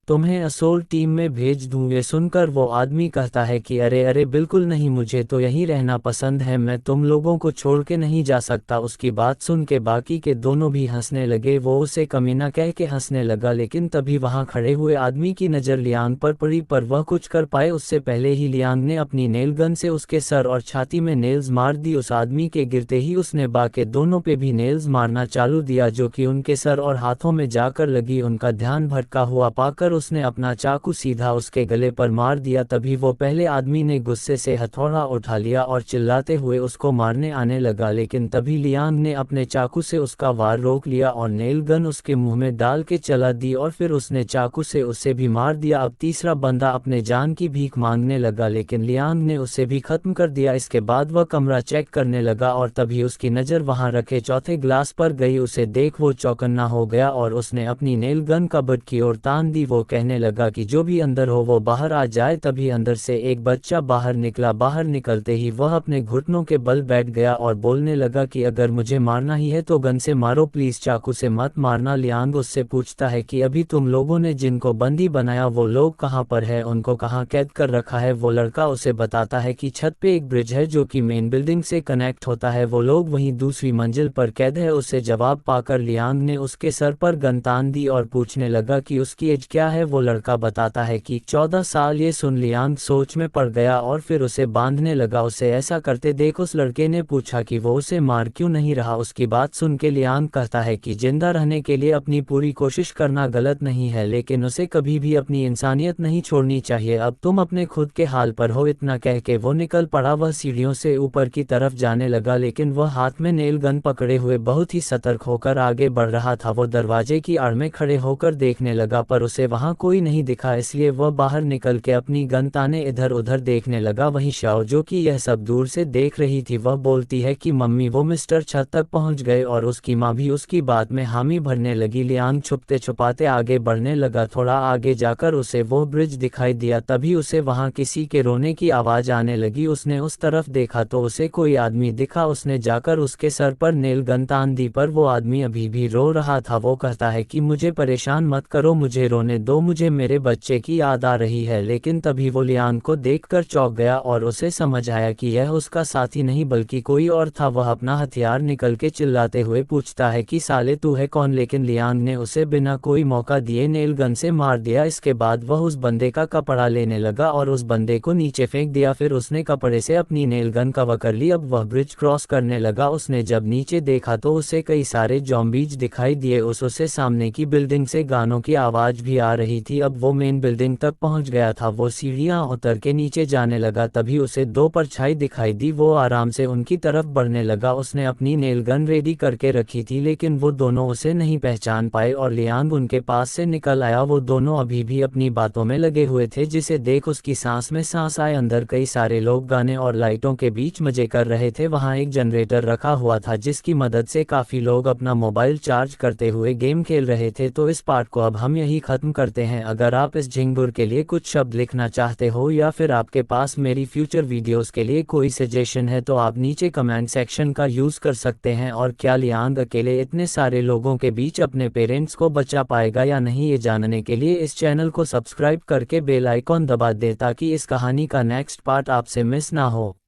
तुम्हें असोल टीम में भेज दूं? ये सुनकर वो आदमी कहता है कि अरे अरे बिल्कुल नहीं, मुझे तो यहीं रहना पसंद है, मैं तुम लोगों को छोड़ के नहीं जा सकता। उसकी बात सुन के बाकी के दोनों भी हंसने लगे। वो उसे कमीना कह के हंसने लगा लेकिन तभी वहां खड़े हुए आदमी की नज़र लियांग पर पड़ी, पर वह कुछ कर पाए उससे पहले ही लियांग ने अपनी नेल गन से उसके सर और छाती में नेल्स मार दी। उस आदमी के गिरते ही उसने बाकी दोनों पे भी नेल्स मारना चालू दिया जो कि उनके सर और हाथों में जाकर लगी। उनका ध्यान भटका हुआ पाकर उसने अपना चाकू सीधा उसके गले पर मार दिया। तभी वो पहले आदमी ने गुस्से से हथौड़ा उठा लिया और चिल्लाते हुए उसको मारने आने लगा, लेकिन तभी लियांग ने अपने चाकू से उसका वार रोक लिया और नेल गन उसके मुंह में डाल के चला दी और फिर उसने चाकू से उसे भी मार दिया। अब तीसरा बंदा अपने जान की भीख मांगने लगा लेकिन लियांग ने उसे भी खत्म कर दिया। इसके बाद वह कमरा चेक करने लगा और तभी उसकी नज़र वहां रखे चौथे ग्लास पर गई। उसे देख वो चौकन्ना हो गया और उसने अपनी नेल गन कबर्ड की ओर तान दी। वो कहने लगा कि जो भी अंदर हो वो बाहर आ जाए। तभी अंदर से एक बच्चा बाहर निकला। बाहर निकलते ही वह अपने घुटनों के बल बैठ गया और बोलने लगा कि अगर मुझे मारना ही है तो गन से मारो, प्लीज चाकू से मत मारना। लियांग उससे पूछता है कि अभी तुम लोगों ने जिनको बंदी बनाया वो लोग कहाँ पर है, उनको कहाँ कैद कर रखा है? वो लड़का उसे बताता है कि छत पे एक ब्रिज है जो कि मेन बिल्डिंग से कनेक्ट होता है, वो लोग वहीं दूसरी मंजिल पर कैद है। उसे जवाब पाकर लियांग ने उसके सर पर गन तान दी और पूछने लगा कि उसकी एज क्या है। वो लड़का बताता है कि 14 साल। ये सुन लियांग सोच में पड़ गया और फिर उसे बांधने लगा। उसे ऐसा करते देख उस लड़के ने पूछा कि वो उसे मार क्यों नहीं रहा। उसकी बात सुन के लियांग कहता है कि जिंदा रहने के लिए अपनी पूरी कोशिश करना गलत नहीं है, लेकिन उसे कभी भी अपनी इंसानियत नहीं छोड़नी चाहिए। अब तुम अपने खुद के हाल पर हो। इतना कह के वो निकल पड़ा। वह सीढ़ियों से ऊपर की तरफ जाने लगा लेकिन वह हाथ में नेल गन पकड़े हुए बहुत ही सतर्क होकर आगे बढ़ रहा था। वो दरवाजे की आड़ में खड़े होकर देखने लगा पर उसे वहां कोई नहीं दिखा, इसलिए वह बाहर निकल के अपनी गन ताने इधर उधर देखने लगा। वहीं शाओ जो कि यह सब दूर से देख रही थी वह बोलती है कि मम्मी, वो मिस्टर छत तक पहुंच गए और उसकी माँ भी उसकी बात में हामी भरने लगी। लियांग छुपते छुपाते आगे बढ़ने लगा। थोड़ा आगे जाकर उसे वो ब्रिज दिखाई दिया। तभी उसे वहां किसी के रोने की आवाज आने लगी। उसने उस तरफ देखा तो उसे कोई आदमी दिखा। उसने जाकर उसके सर पर नेल गन तान दी पर वो आदमी अभी भी रो रहा था। वो कहता है कि मुझे परेशान मत करो, मुझे रोने दो, मुझे मेरे बच्चे की याद आ रही है। लेकिन तभी वो लियान को देखकर चौंक गया और उसे समझ आया कि यह उसका साथी नहीं बल्कि कोई और था। वह अपना हथियार निकल के चिल्लाते हुए पूछता है कि साले तू है कौन, लेकिन लियान ने उसे बिना कोई मौका दिए नेल गन से मार दिया। इसके बाद वह उस बंदे का कपड़ा लेने लगा और उस बंदे को नीचे फेंक दिया। फिर उसने कपड़े से अपनी नेल गन कवर कर ली। अब वह ब्रिज क्रॉस करने लगा। उसने जब नीचे देखा तो उसे कई सारे ज़ॉम्बीज दिखाई दिए। उसे सामने की बिल्डिंग से गानों की आवाज़ भी आ रही थी। अब वो मेन बिल्डिंग तक पहुंच गया था। वो सीढ़ियां उतर के नीचे जाने लगा। तभी उसे दो परछाई दिखाई दी। वो आराम से उनकी तरफ बढ़ने लगा। उसने अपनी नेल गन रेडी करके रखी थी लेकिन वो दोनों उसे नहीं पहचान पाए और लियांग उनके पास से निकल आया। वो दोनों अभी भी अपनी बातों में लगे हुए थे, जिसे देख उसकी सांस में सांस आए। अंदर कई सारे लोग गाने और लाइटों के बीच मजे कर रहे थे। वहाँ एक जनरेटर रखा हुआ था जिसकी मदद से काफ़ी लोग अपना मोबाइल चार्ज करते हुए गेम खेल रहे थे। तो इस पार्ट को अब हम यही ख़त्म करते हैं। अगर आप इस झिंगुर के लिए कुछ शब्द लिखना चाहते हो या फिर आपके पास मेरी फ्यूचर वीडियोस के लिए कोई सजेशन है तो आप नीचे कमेंट सेक्शन का यूज़ कर सकते हैं। और क्या लियांग अकेले इतने सारे लोगों के बीच अपने पेरेंट्स को बचा पाएगा या नहीं, ये जानने के लिए इस चैनल को सब्सक्राइब करके बेल आइकॉन दबा दें ताकि इस कहानी का नेक्स्ट पार्ट आपसे मिस ना हो।